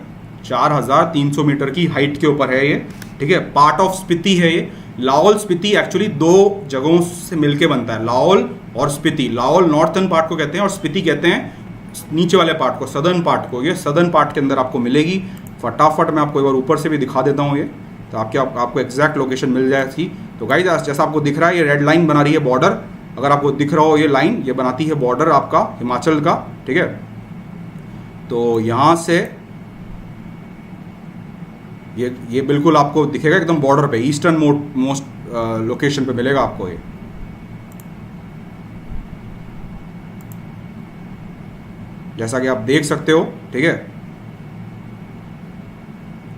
A: 4300 मीटर की हाइट के ऊपर है ये, ठीक है। पार्ट ऑफ स्पीति है ये। लाहौल स्पीति एक्चुअली दो जगहों से मिलके बनता है, लाहौल और स्पीति। लाहौल नॉर्थर्न पार्ट को कहते हैं और स्पीति कहते हैं नीचे वाले पार्ट को, सदर्न पार्ट को। ये सदर्न पार्ट के अंदर आपको मिलेगी। फटाफट मैं आपको एक बार ऊपर से भी दिखा देता हूँ ये, तो आपको एग्जैक्ट लोकेशन मिल जाएगी। तो गाइस जैसा आपको दिख रहा है ये रेड लाइन बना रही है बॉर्डर, अगर आपको दिख रहा हो ये लाइन, ये बनाती है बॉर्डर आपका हिमाचल का, ठीक है। तो यहाँ से ये बिल्कुल आपको दिखेगा एकदम बॉर्डर पे, ईस्टर्न मोस्ट लोकेशन पे मिलेगा आपको ये। जैसा कि आप देख सकते हो, ठीक है।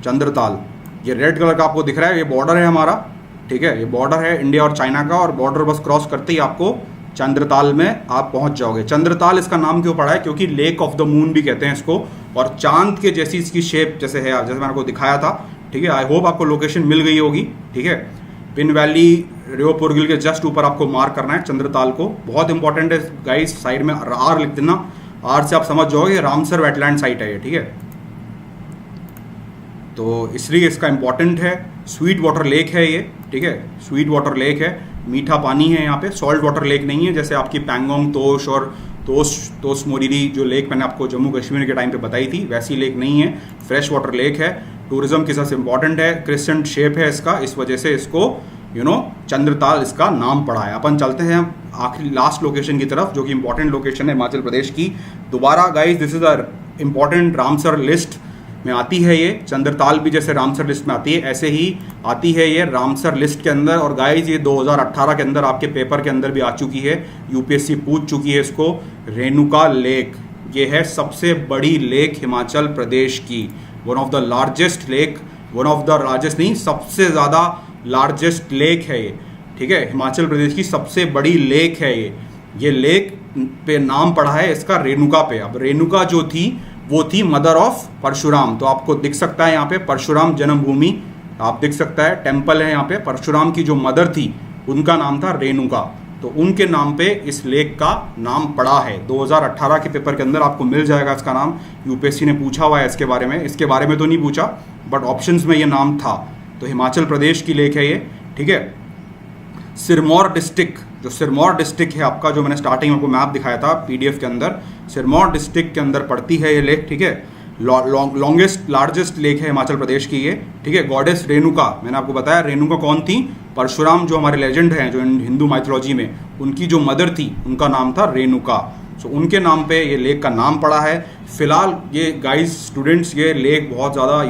A: चंद्रताल, ये रेड कलर का आपको दिख रहा है, ये बॉर्डर है हमारा, ठीक है। ये बॉर्डर है इंडिया और चाइना का, और बॉर्डर बस क्रॉस करते ही आपको चंद्रताल में आप पहुंच जाओगे। चंद्रताल इसका नाम क्यों पड़ा है? क्योंकि लेक ऑफ द मून भी कहते हैं इसको, और चांद के जैसी इसकी शेप जैसे है, जैसे मैंने आपको दिखाया था, ठीक है। आई होप आपको लोकेशन मिल गई होगी, ठीक है। पिन वैली रियोपुरगिल के जस्ट ऊपर आपको मार्क करना है चंद्रताल को। बहुत इंपॉर्टेंट है गाइस, साइड में आर लिख देना, आर से आप समझ जाओगे रामसर वेटलैंड साइट है ये, ठीक है। तो इसलिए इसका इंपॉर्टेंट है। स्वीट वाटर लेक है ये, ठीक है, स्वीट वाटर लेक है, मीठा पानी है यहाँ पे, सॉल्ट वाटर लेक नहीं है जैसे आपकी पैंगोंग तोश और तोश मोरीरी जो लेक मैंने आपको जम्मू कश्मीर के टाइम पे बताई थी, वैसी लेक नहीं है, फ्रेश वाटर लेक है। टूरिज्म के हिसाब से इंपॉर्टेंट है, क्रिसेंट शेप है इसका, इस वजह से इसको चंद्रताल इसका नाम पड़ा है। अपन चलते हैं आखिरी लास्ट लोकेशन की तरफ, जो कि इंपॉर्टेंट लोकेशन है हिमाचल प्रदेश की। दोबारा guys this is a important Ramsar list में आती है ये। चंद्रताल भी जैसे रामसर लिस्ट में आती है, ऐसे ही आती है ये रामसर लिस्ट के अंदर। और गाइस ये 2018 के अंदर आपके पेपर के अंदर भी आ चुकी है, यूपीएससी पूछ चुकी है इसको। रेणुका लेक, ये है सबसे बड़ी लेक हिमाचल प्रदेश की, one of the largest lake, one of the largest नहीं, सबसे ज़्यादा लार्जेस्ट लेक है ये, ठीक है। हिमाचल प्रदेश की सबसे बड़ी लेक है ये लेक पे नाम पड़ा है इसका रेणुका पे। अब रेणुका जो थी वो थी मदर ऑफ परशुराम, तो आपको दिख सकता है यहाँ पे परशुराम जन्मभूमि, आप दिख सकता है टेम्पल है यहाँ पे। परशुराम की जो मदर थी उनका नाम था रेणुका, तो उनके नाम पे इस लेक का नाम पड़ा है। 2018 के पेपर के अंदर आपको मिल जाएगा इसका नाम, यूपीएससी ने पूछा हुआ है इसके बारे में, इसके बारे में तो नहीं पूछा बट ऑप्शंस में ये नाम था। तो हिमाचल प्रदेश की लेक है ये, ठीक है। सिरमौर डिस्ट्रिक्ट, जो सिरमौर डिस्ट्रिक्ट है आपका, जो मैंने स्टार्टिंग में आपको मैप दिखाया था पीडीएफ के अंदर, सिरमौर डिस्ट्रिक्ट के अंदर पड़ती है ये लेक, ठीक है। लॉन्गेस्ट लार्जेस्ट लेक है हिमाचल प्रदेश की ये, ठीक है। गॉडेस रेणुका, मैंने आपको बताया रेणुका कौन थी, परशुराम जो हमारे लेजेंड हैं जो हिंदू माइथोलॉजी में, उनकी जो मदर थी उनका नाम था रेणुका। सो उनके नाम पे ये लेक का नाम पड़ा है। फिलहाल ये गाइस स्टूडेंट्स, ये लेक बहुत ज़्यादा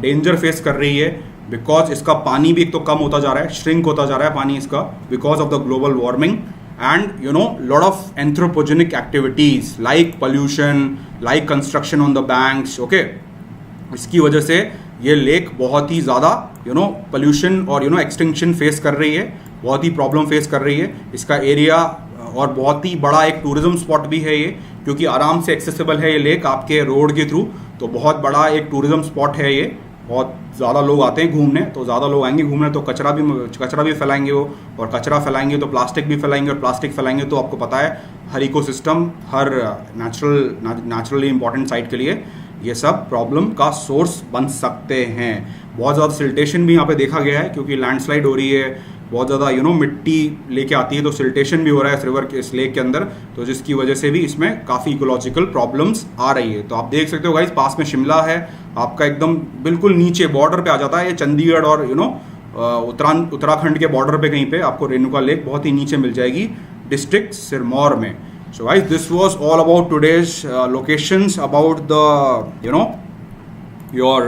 A: डेंजर फेस कर रही है, बिकॉज इसका पानी भी एक तो कम होता जा रहा है, श्रिंक होता जा रहा है पानी इसका, because of the global warming and lot of anthropogenic activities like pollution, like construction on the banks, okay. इसकी वजह से ये लेक बहुत ही ज़्यादा पोल्यूशन और एक्सटिंक्शन फेस कर रही है, बहुत ही प्रॉब्लम फेस कर रही है। इसका एरिया और बहुत ही बड़ा एक टूरिज्म स्पॉट भी है ये, क्योंकि आराम से एक्सेसिबल है ये लेक आपके रोड के थ्रू, तो बहुत बड़ा एक टूरिज्म स्पॉट है ये, बहुत ज़्यादा लोग आते हैं घूमने, तो ज़्यादा लोग आएंगे घूमने तो कचरा भी फैलाएंगे वो, और कचरा फैलाएंगे तो प्लास्टिक भी फैलाएंगे, और प्लास्टिक फैलाएंगे तो आपको पता है हर इकोसिस्टम, हर नेचुरली इंपॉर्टेंट साइट के लिए ये सब प्रॉब्लम का सोर्स बन सकते हैं। बहुत ज़्यादा सिल्टेशन भी यहाँ पे देखा गया है, क्योंकि लैंडस्लाइड हो रही है, बहुत ज़्यादा मिट्टी लेके आती है, तो सिल्टेशन भी हो रहा है इस रिवर के, इस लेक के अंदर, तो जिसकी वजह से भी इसमें काफ़ी इकोलॉजिकल प्रॉब्लम्स आ रही है। तो आप देख सकते हो गाइस, पास में शिमला है आपका, एकदम बिल्कुल नीचे बॉर्डर पे आ जाता है ये चंडीगढ़ और उत्तराखंड के बॉर्डर पे कहीं पे आपको रेणुका लेक बहुत ही नीचे मिल जाएगी, डिस्ट्रिक्ट सिरमौर में। So guys, this was all about today's locations about the your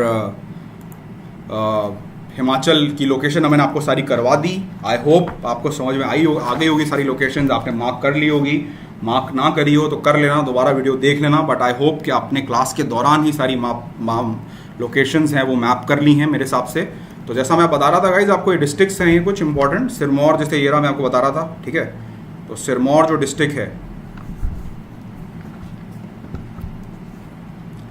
A: Himachal की लोकेशन मैंने आपको सारी करवा दी। आई होप आपको समझ में आ गई होगी सारी लोकेशंस, आपने मार्क कर ली होगी, मार्क ना करी हो तो कर लेना, दोबारा वीडियो देख लेना, बट आई होप कि आपने क्लास के दौरान ही सारी लोकेशंस हैं वो मैप कर ली हैं मेरे हिसाब से। तो जैसा मैं बता रहा था गाइज, आपको ये डिस्ट्रिक्ट्स हैं ये कुछ इंपॉर्टेंट, सिरमौर जैसे ये रहा मैं आपको बता रहा था, ठीक है। तो सिरमौर जो डिस्ट्रिक्ट है,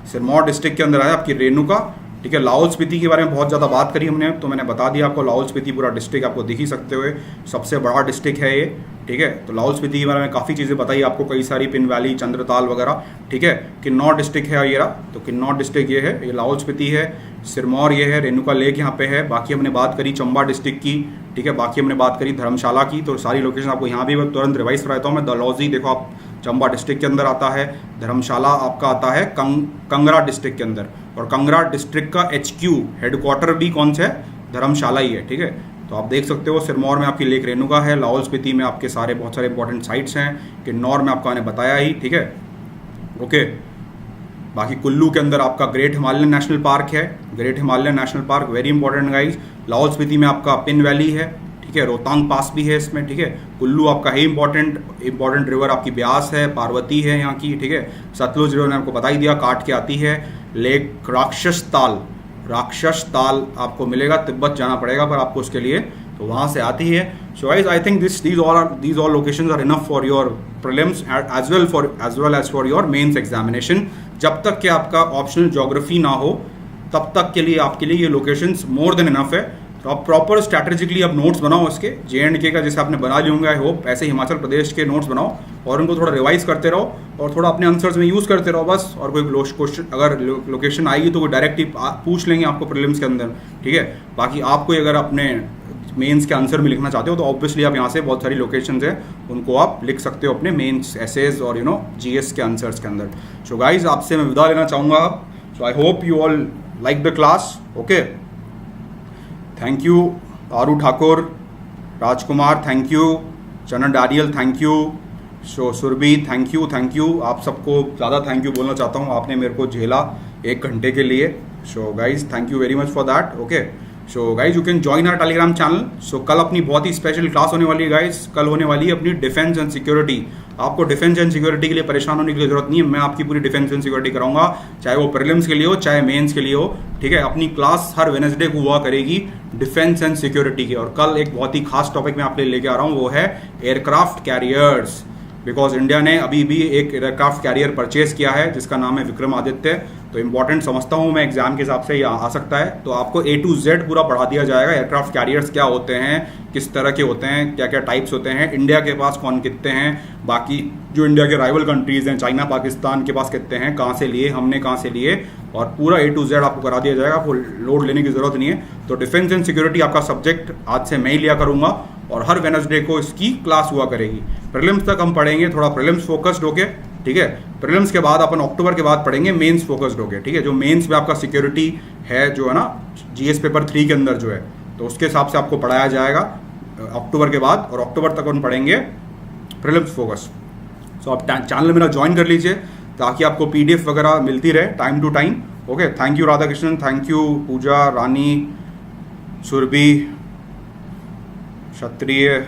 A: सिरमौर डिस्ट्रिक्ट के अंदर है आपकी रेणुका, ठीक है। लाहौल स्पीति के बारे में बहुत ज़्यादा बात करी हमने, तो मैंने बता दिया आपको, लाहौल स्पीति पूरा डिस्ट्रिक्ट आपको दिख ही सकते हुए सबसे बड़ा डिस्ट्रिक्ट है ये, ठीक है। तो लाहौल स्पीति के बारे में काफ़ी चीज़ें बताई आपको, कई सारी, पिन वैली, चंद्रताल वगैरह, ठीक है। किन्नौर डिस्ट्रिक्ट है ये रहा, तो किन्नौर डिस्ट्रिक्ट ये है, ये लाहौल स्पीति है, सिरमौर ये है, रेणुका लेक यहाँ पे है। बाकी हमने बात करी चंबा डिस्ट्रिक्ट की, ठीक है। बाकी हमने बात करी धर्मशाला की, तो सारी लोकेशन आपको यहाँ भी तुरंत रिवाइज कराता हूँ मैं। डलहौजी देखो आप चंबा डिस्ट्रिक्ट के अंदर आता है, धर्मशाला आपका आता है कंगरा डिस्ट्रिक्ट के अंदर, और कंगरा डिस्ट्रिक्ट का HQ हेडक्वार्टर भी कौन सा है, धर्मशाला ही है, ठीक है। तो आप देख सकते हो सिरमौर में आपकी लेक रेणुका है, लाहौल स्पीति में आपके बहुत सारे इंपॉर्टेंट साइट्स हैं, किन्नौर में आपका मैंने बताया ही, ठीक है, ओके। बाकी कुल्लू के अंदर आपका ग्रेट हिमालयन नेशनल पार्क है, great Himalayan national park very important guys. Lahaul Spiti में आपका पिन वैली है, ठीक है, रोहतांग पास भी है इसमें, ठीक है। कुल्लू आपका है इंपॉर्टेंट रिवर आपकी ब्यास है, पार्वती है यहाँ की, ठीक है। सतलुज रिवर ने आपको बता ही दिया, काट के आती है। लेक राक्षस ताल आपको मिलेगा, तिब्बत जाना पड़ेगा पर आपको उसके लिए, तो वहाँ से आती है। So guys, I think these all locations are enough for your prelims as well as for your mains examination। जब तक कि आपका ऑप्शनल ज्योग्राफी ना हो तब तक के लिए आपके लिए ये लोकेशंस मोर देन इनफ है। तो आप प्रॉपर स्ट्रैटेजिकली आप नोट्स बनाओ इसके, J&K का जैसे आपने बना लिए होंगे आई होप, ऐसे हिमाचल प्रदेश के नोट्स बनाओ और उनको थोड़ा रिवाइज करते रहो और थोड़ा अपने आंसर्स में यूज़ करते रहो बस। और कोई क्वेश्चन अगर लोकेशन आएगी तो वो डायरेक्ट ही पूछ लेंगे आपको प्रीलिम्स के अंदर, ठीक है। बाकी आपको अगर अपने मेंस के आंसर में लिखना चाहते हो तो ऑब्वियसली आप यहाँ से बहुत सारी लोकेशंस हैं उनको आप लिख सकते हो अपने मेंस एसेज और GS के आंसर्स के अंदर। सो गाइज, आपसे मैं विदा लेना चाहूँगा। So I hope you all like the class, okay. Thank you Aru Thakur, Rajkumar thank you, Chanan Dariyal thank you, so Surabhi thank you. आप सबको ज़्यादा थैंक यू बोलना चाहता हूँ, आपने मेरे को झेला 1 घंटे के लिए। So guys, thank you very much for that, okay. So guys, you can join our Telegram channel. So कल अपनी बहुत ही स्पेशल क्लास होने वाली है गाइज, कल होने वाली है अपनी डिफेंस एंड सिक्योरिटी। आपको डिफेंस एंड सिक्योरिटी के लिए परेशान होने की जरूरत नहीं है, मैं आपकी पूरी डिफेंस एंड सिक्योरिटी कराऊंगा, चाहे वो प्रीलिम्स के लिए हो चाहे मेंस के लिए हो, ठीक है। अपनी क्लास हर वेडनेसडे को हुआ करेगी डिफेंस एंड सिक्योरिटी की, और कल एक बहुत ही खास टॉपिक मैं आपके लिए लेके आ रहा हूँ, वो है एयरक्राफ्ट कैरियर्स। बिकॉज इंडिया ने अभी भी एक एयरक्राफ्ट कैरियर परचेज किया है जिसका नाम है विक्रमादित्य। तो इंपॉर्टेंट समझता हूँ मैं, एग्जाम के हिसाब से ये आ सकता है। तो आपको A to Z पूरा पढ़ा दिया जाएगा, एयरक्राफ्ट कैरियर्स क्या होते हैं, किस तरह के होते हैं, क्या क्या टाइप्स होते हैं, इंडिया के पास कौन कितने हैं, बाकी जो इंडिया के राइवल कंट्रीज हैं चाइना पाकिस्तान के पास कितने हैं, कहाँ से लिए, हमने कहाँ से लिए, और पूरा A to Z आपको करा दिया जाएगा, आपको लोड लेने की जरूरत नहीं है। तो डिफेंस एंड सिक्योरिटी आपका सब्जेक्ट आज से मैं ही लिया करूँगा और हर वेडनेसडे को इसकी क्लास हुआ करेगी। प्रीलिम्स तक हम पढ़ेंगे थोड़ा प्रीलिम्स फोकस्ड होके, ठीक है। प्रीलिम्स के बाद अपन अक्टूबर के बाद पढ़ेंगे मेंस फोकस्ड होके, ठीक है। जो मेंस में आपका सिक्योरिटी है जो है ना GS पेपर 3 के अंदर जो है, तो उसके हिसाब से आपको पढ़ाया जाएगा अक्टूबर के बाद, और अक्टूबर तक अपन पढ़ेंगे प्रीलिम्स फोकस। सो आप चैनल मेरा ज्वाइन कर लीजिए ताकि आपको PDF वगैरह मिलती रहे time to time, okay. Thank you Radha Krishnan, thank you Pooja, Rani, Surabhi, Kshatriya,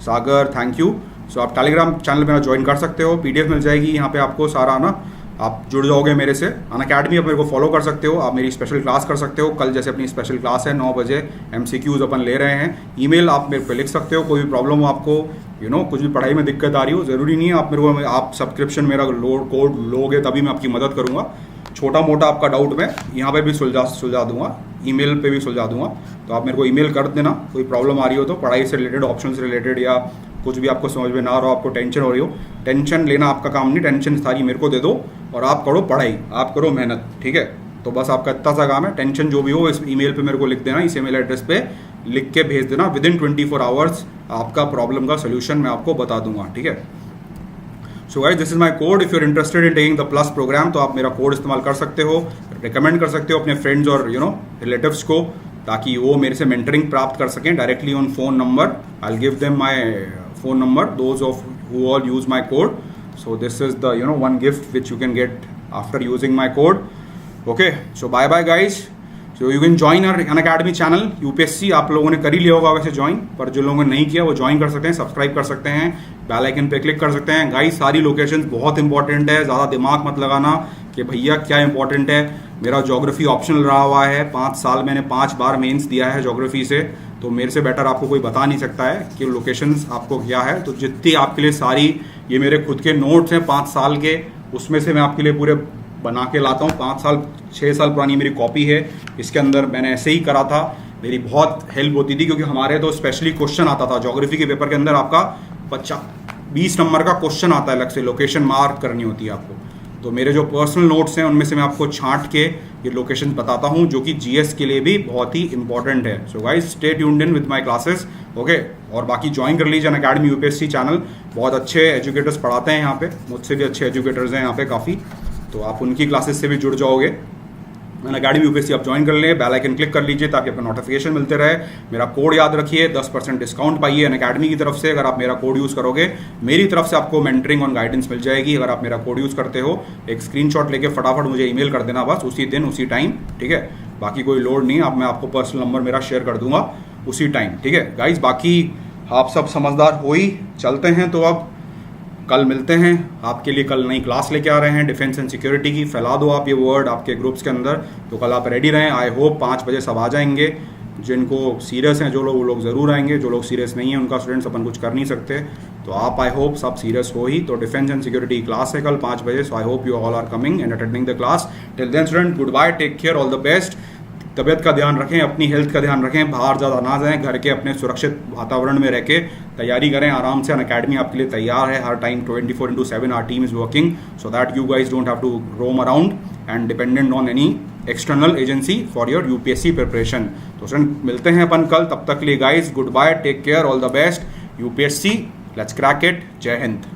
A: Sagar, thank you. So आप टेलीग्राम चैनल मेरा ज्वाइन कर सकते हो, PDF मिल जाएगी यहाँ पे आपको सारा ना, आप जुड़ जाओगे मेरे से। अनअकैडमी आप मेरे को फॉलो कर सकते हो, आप मेरी स्पेशल क्लास कर सकते हो। कल जैसे अपनी स्पेशल क्लास है 9 बजे, MCQs अपन ले रहे हैं। ईमेल आप मेरे पे लिख सकते हो, कोई भी प्रॉब्लम हो आपको, कुछ भी पढ़ाई में दिक्कत आ रही हो, ज़रूरी नहीं है आप मेरे को, आप सब्सक्रिप्शन मेरा कोड लोगे तभी मैं आपकी मदद करूँगा। छोटा मोटा आपका डाउट मैं यहाँ पे भी सुलझा दूंगा, ईमेल पे भी सुलझा दूंगा। तो आप मेरे को ईमेल कर देना, कोई प्रॉब्लम आ रही हो तो, पढ़ाई से रिलेटेड, ऑप्शन से रिलेटेड, या कुछ भी आपको समझ में ना आ रहा हो, आपको टेंशन हो रही हो। टेंशन लेना आपका काम नहीं, टेंशन सारी मेरे को दे दो और आप करो पढ़ाई, आप करो मेहनत, ठीक है। तो बस आपका इतना सा काम है, टेंशन जो भी हो इस ईमेल पे मेरे को लिख देना, इस ईमेल एड्रेस पे लिख के भेज देना। विद इन 24 आवर्स आपका प्रॉब्लम का सोल्यूशन मैं आपको बता दूंगा, ठीक है। So guys, this is my code. If you are interested in taking the plus program, तो आप मेरा कोड इस्तेमाल कर सकते हो, रिकमेंड कर सकते हो अपने फ्रेंड्स और रिलेटिव्स को, ताकि वो मेरे से मेंटरिंग प्राप्त कर सकें directly on phone number. I will give them my phone number, those of who all use my code. So this is the one gift which you can get after using my code. Okay, so bye bye guys. So you can join our Unacademy channel UPSC। आप लोगों ने कर ही लिया होगा वैसे join, पर जो लोगों ने नहीं किया वो ज्वाइन कर सकते हैं, सब्सक्राइब कर सकते हैं, बेल आइकन पे क्लिक कर सकते हैं। गाइस सारी लोकेशंस बहुत इंपॉर्टेंट है, ज़्यादा दिमाग मत लगाना कि भैया क्या इंपॉर्टेंट है। मेरा ज्योग्राफी ऑप्शनल रहा हुआ है, 5 साल मैंने 5 बार मेंस दिया है ज्योग्राफी से, तो मेरे से बेटर आपको कोई बता नहीं सकता है कि लोकेशंस आपको क्या है। तो जितनी आपके लिए सारी ये मेरे खुद के नोट्स हैं 5 साल के, उसमें से मैं आपके लिए पूरे बना के लाता हूँ। 5 साल 6 साल पुरानी मेरी कॉपी है, इसके अंदर मैंने ऐसे ही करा था, मेरी बहुत हेल्प होती थी, क्योंकि हमारे तो स्पेशली क्वेश्चन आता था ज्योग्राफी के पेपर के अंदर, आपका 20 नंबर का क्वेश्चन आता है अलग से, लोकेशन मार्क करनी होती है आपको। तो मेरे जो पर्सनल नोट्स हैं उनमें से मैं आपको छांट के ये लोकेशन बताता हूँ, जो कि जीएस के लिए भी बहुत ही इंपॉर्टेंट है। So guys stay tuned in with my classes, okay. और बाकी ज्वाइन कर लीजिए अनअकैडमी यूपीएससी चैनल, बहुत अच्छे एजुकेटर्स पढ़ाते हैं यहाँ पे, मुझसे भी अच्छे एजुकेटर्स हैं यहाँ पे काफ़ी, तो आप उनकी क्लासेस से भी जुड़ जाओगे। अनअकैडमी यूपीएससी आप ज्वाइन कर लें, बेल आइकन क्लिक कर लीजिए ताकि आपको नोटिफिकेशन मिलते रहे। मेरा कोड याद रखिए, 10% डिस्काउंट पाइए अनअकैडमी की तरफ से अगर आप मेरा कोड यूज़ करोगे। मेरी तरफ से आपको मेंटरिंग और गाइडेंस मिल जाएगी अगर आप मेरा कोड यूज़ करते हो। एक स्क्रीनशॉट लेके फटाफट मुझे ईमेल कर देना बस, उसी दिन उसी टाइम, ठीक है। बाकी कोई लोड नहीं, मैं आपको पर्सनल नंबर मेरा शेयर कर दूंगा उसी टाइम, ठीक है गाइज। बाकी आप सब समझदार हो ही, चलते हैं तो अब कल मिलते हैं। आपके लिए कल नई क्लास लेके आ रहे हैं डिफेंस एंड सिक्योरिटी की। फैला दो आप ये वर्ड आपके ग्रुप्स के अंदर, तो कल आप रेडी रहें। आई होप 5 बजे सब आ जाएंगे। जिनको सीरियस हैं जो लोग, वो लोग ज़रूर आएंगे, जो लोग सीरियस नहीं हैं उनका स्टूडेंट्स अपन कुछ कर नहीं सकते। तो आप आई होप सब सीरियस हो ही। तो डिफेंस एंड सिक्योरिटी क्लास है कल 5 बजे, so I hope you all are coming and attending the class. Till then student, good bye, take care, all the best. तबियत का ध्यान रखें, अपनी हेल्थ का ध्यान रखें, बाहर ज़्यादा ना जाएं, घर के अपने सुरक्षित वातावरण में रह के तैयारी करें आराम से। अनअकैडमी आपके लिए तैयार है हर time, 24/7 our team is working so that you guys don't have to roam around and dependent on any external agency for your UPSC preparation. तो स्टूडेंट मिलते हैं अपन कल, तब तक के लिए guys good bye, take care, all the best. UPSC let's crack it, जय हिंद।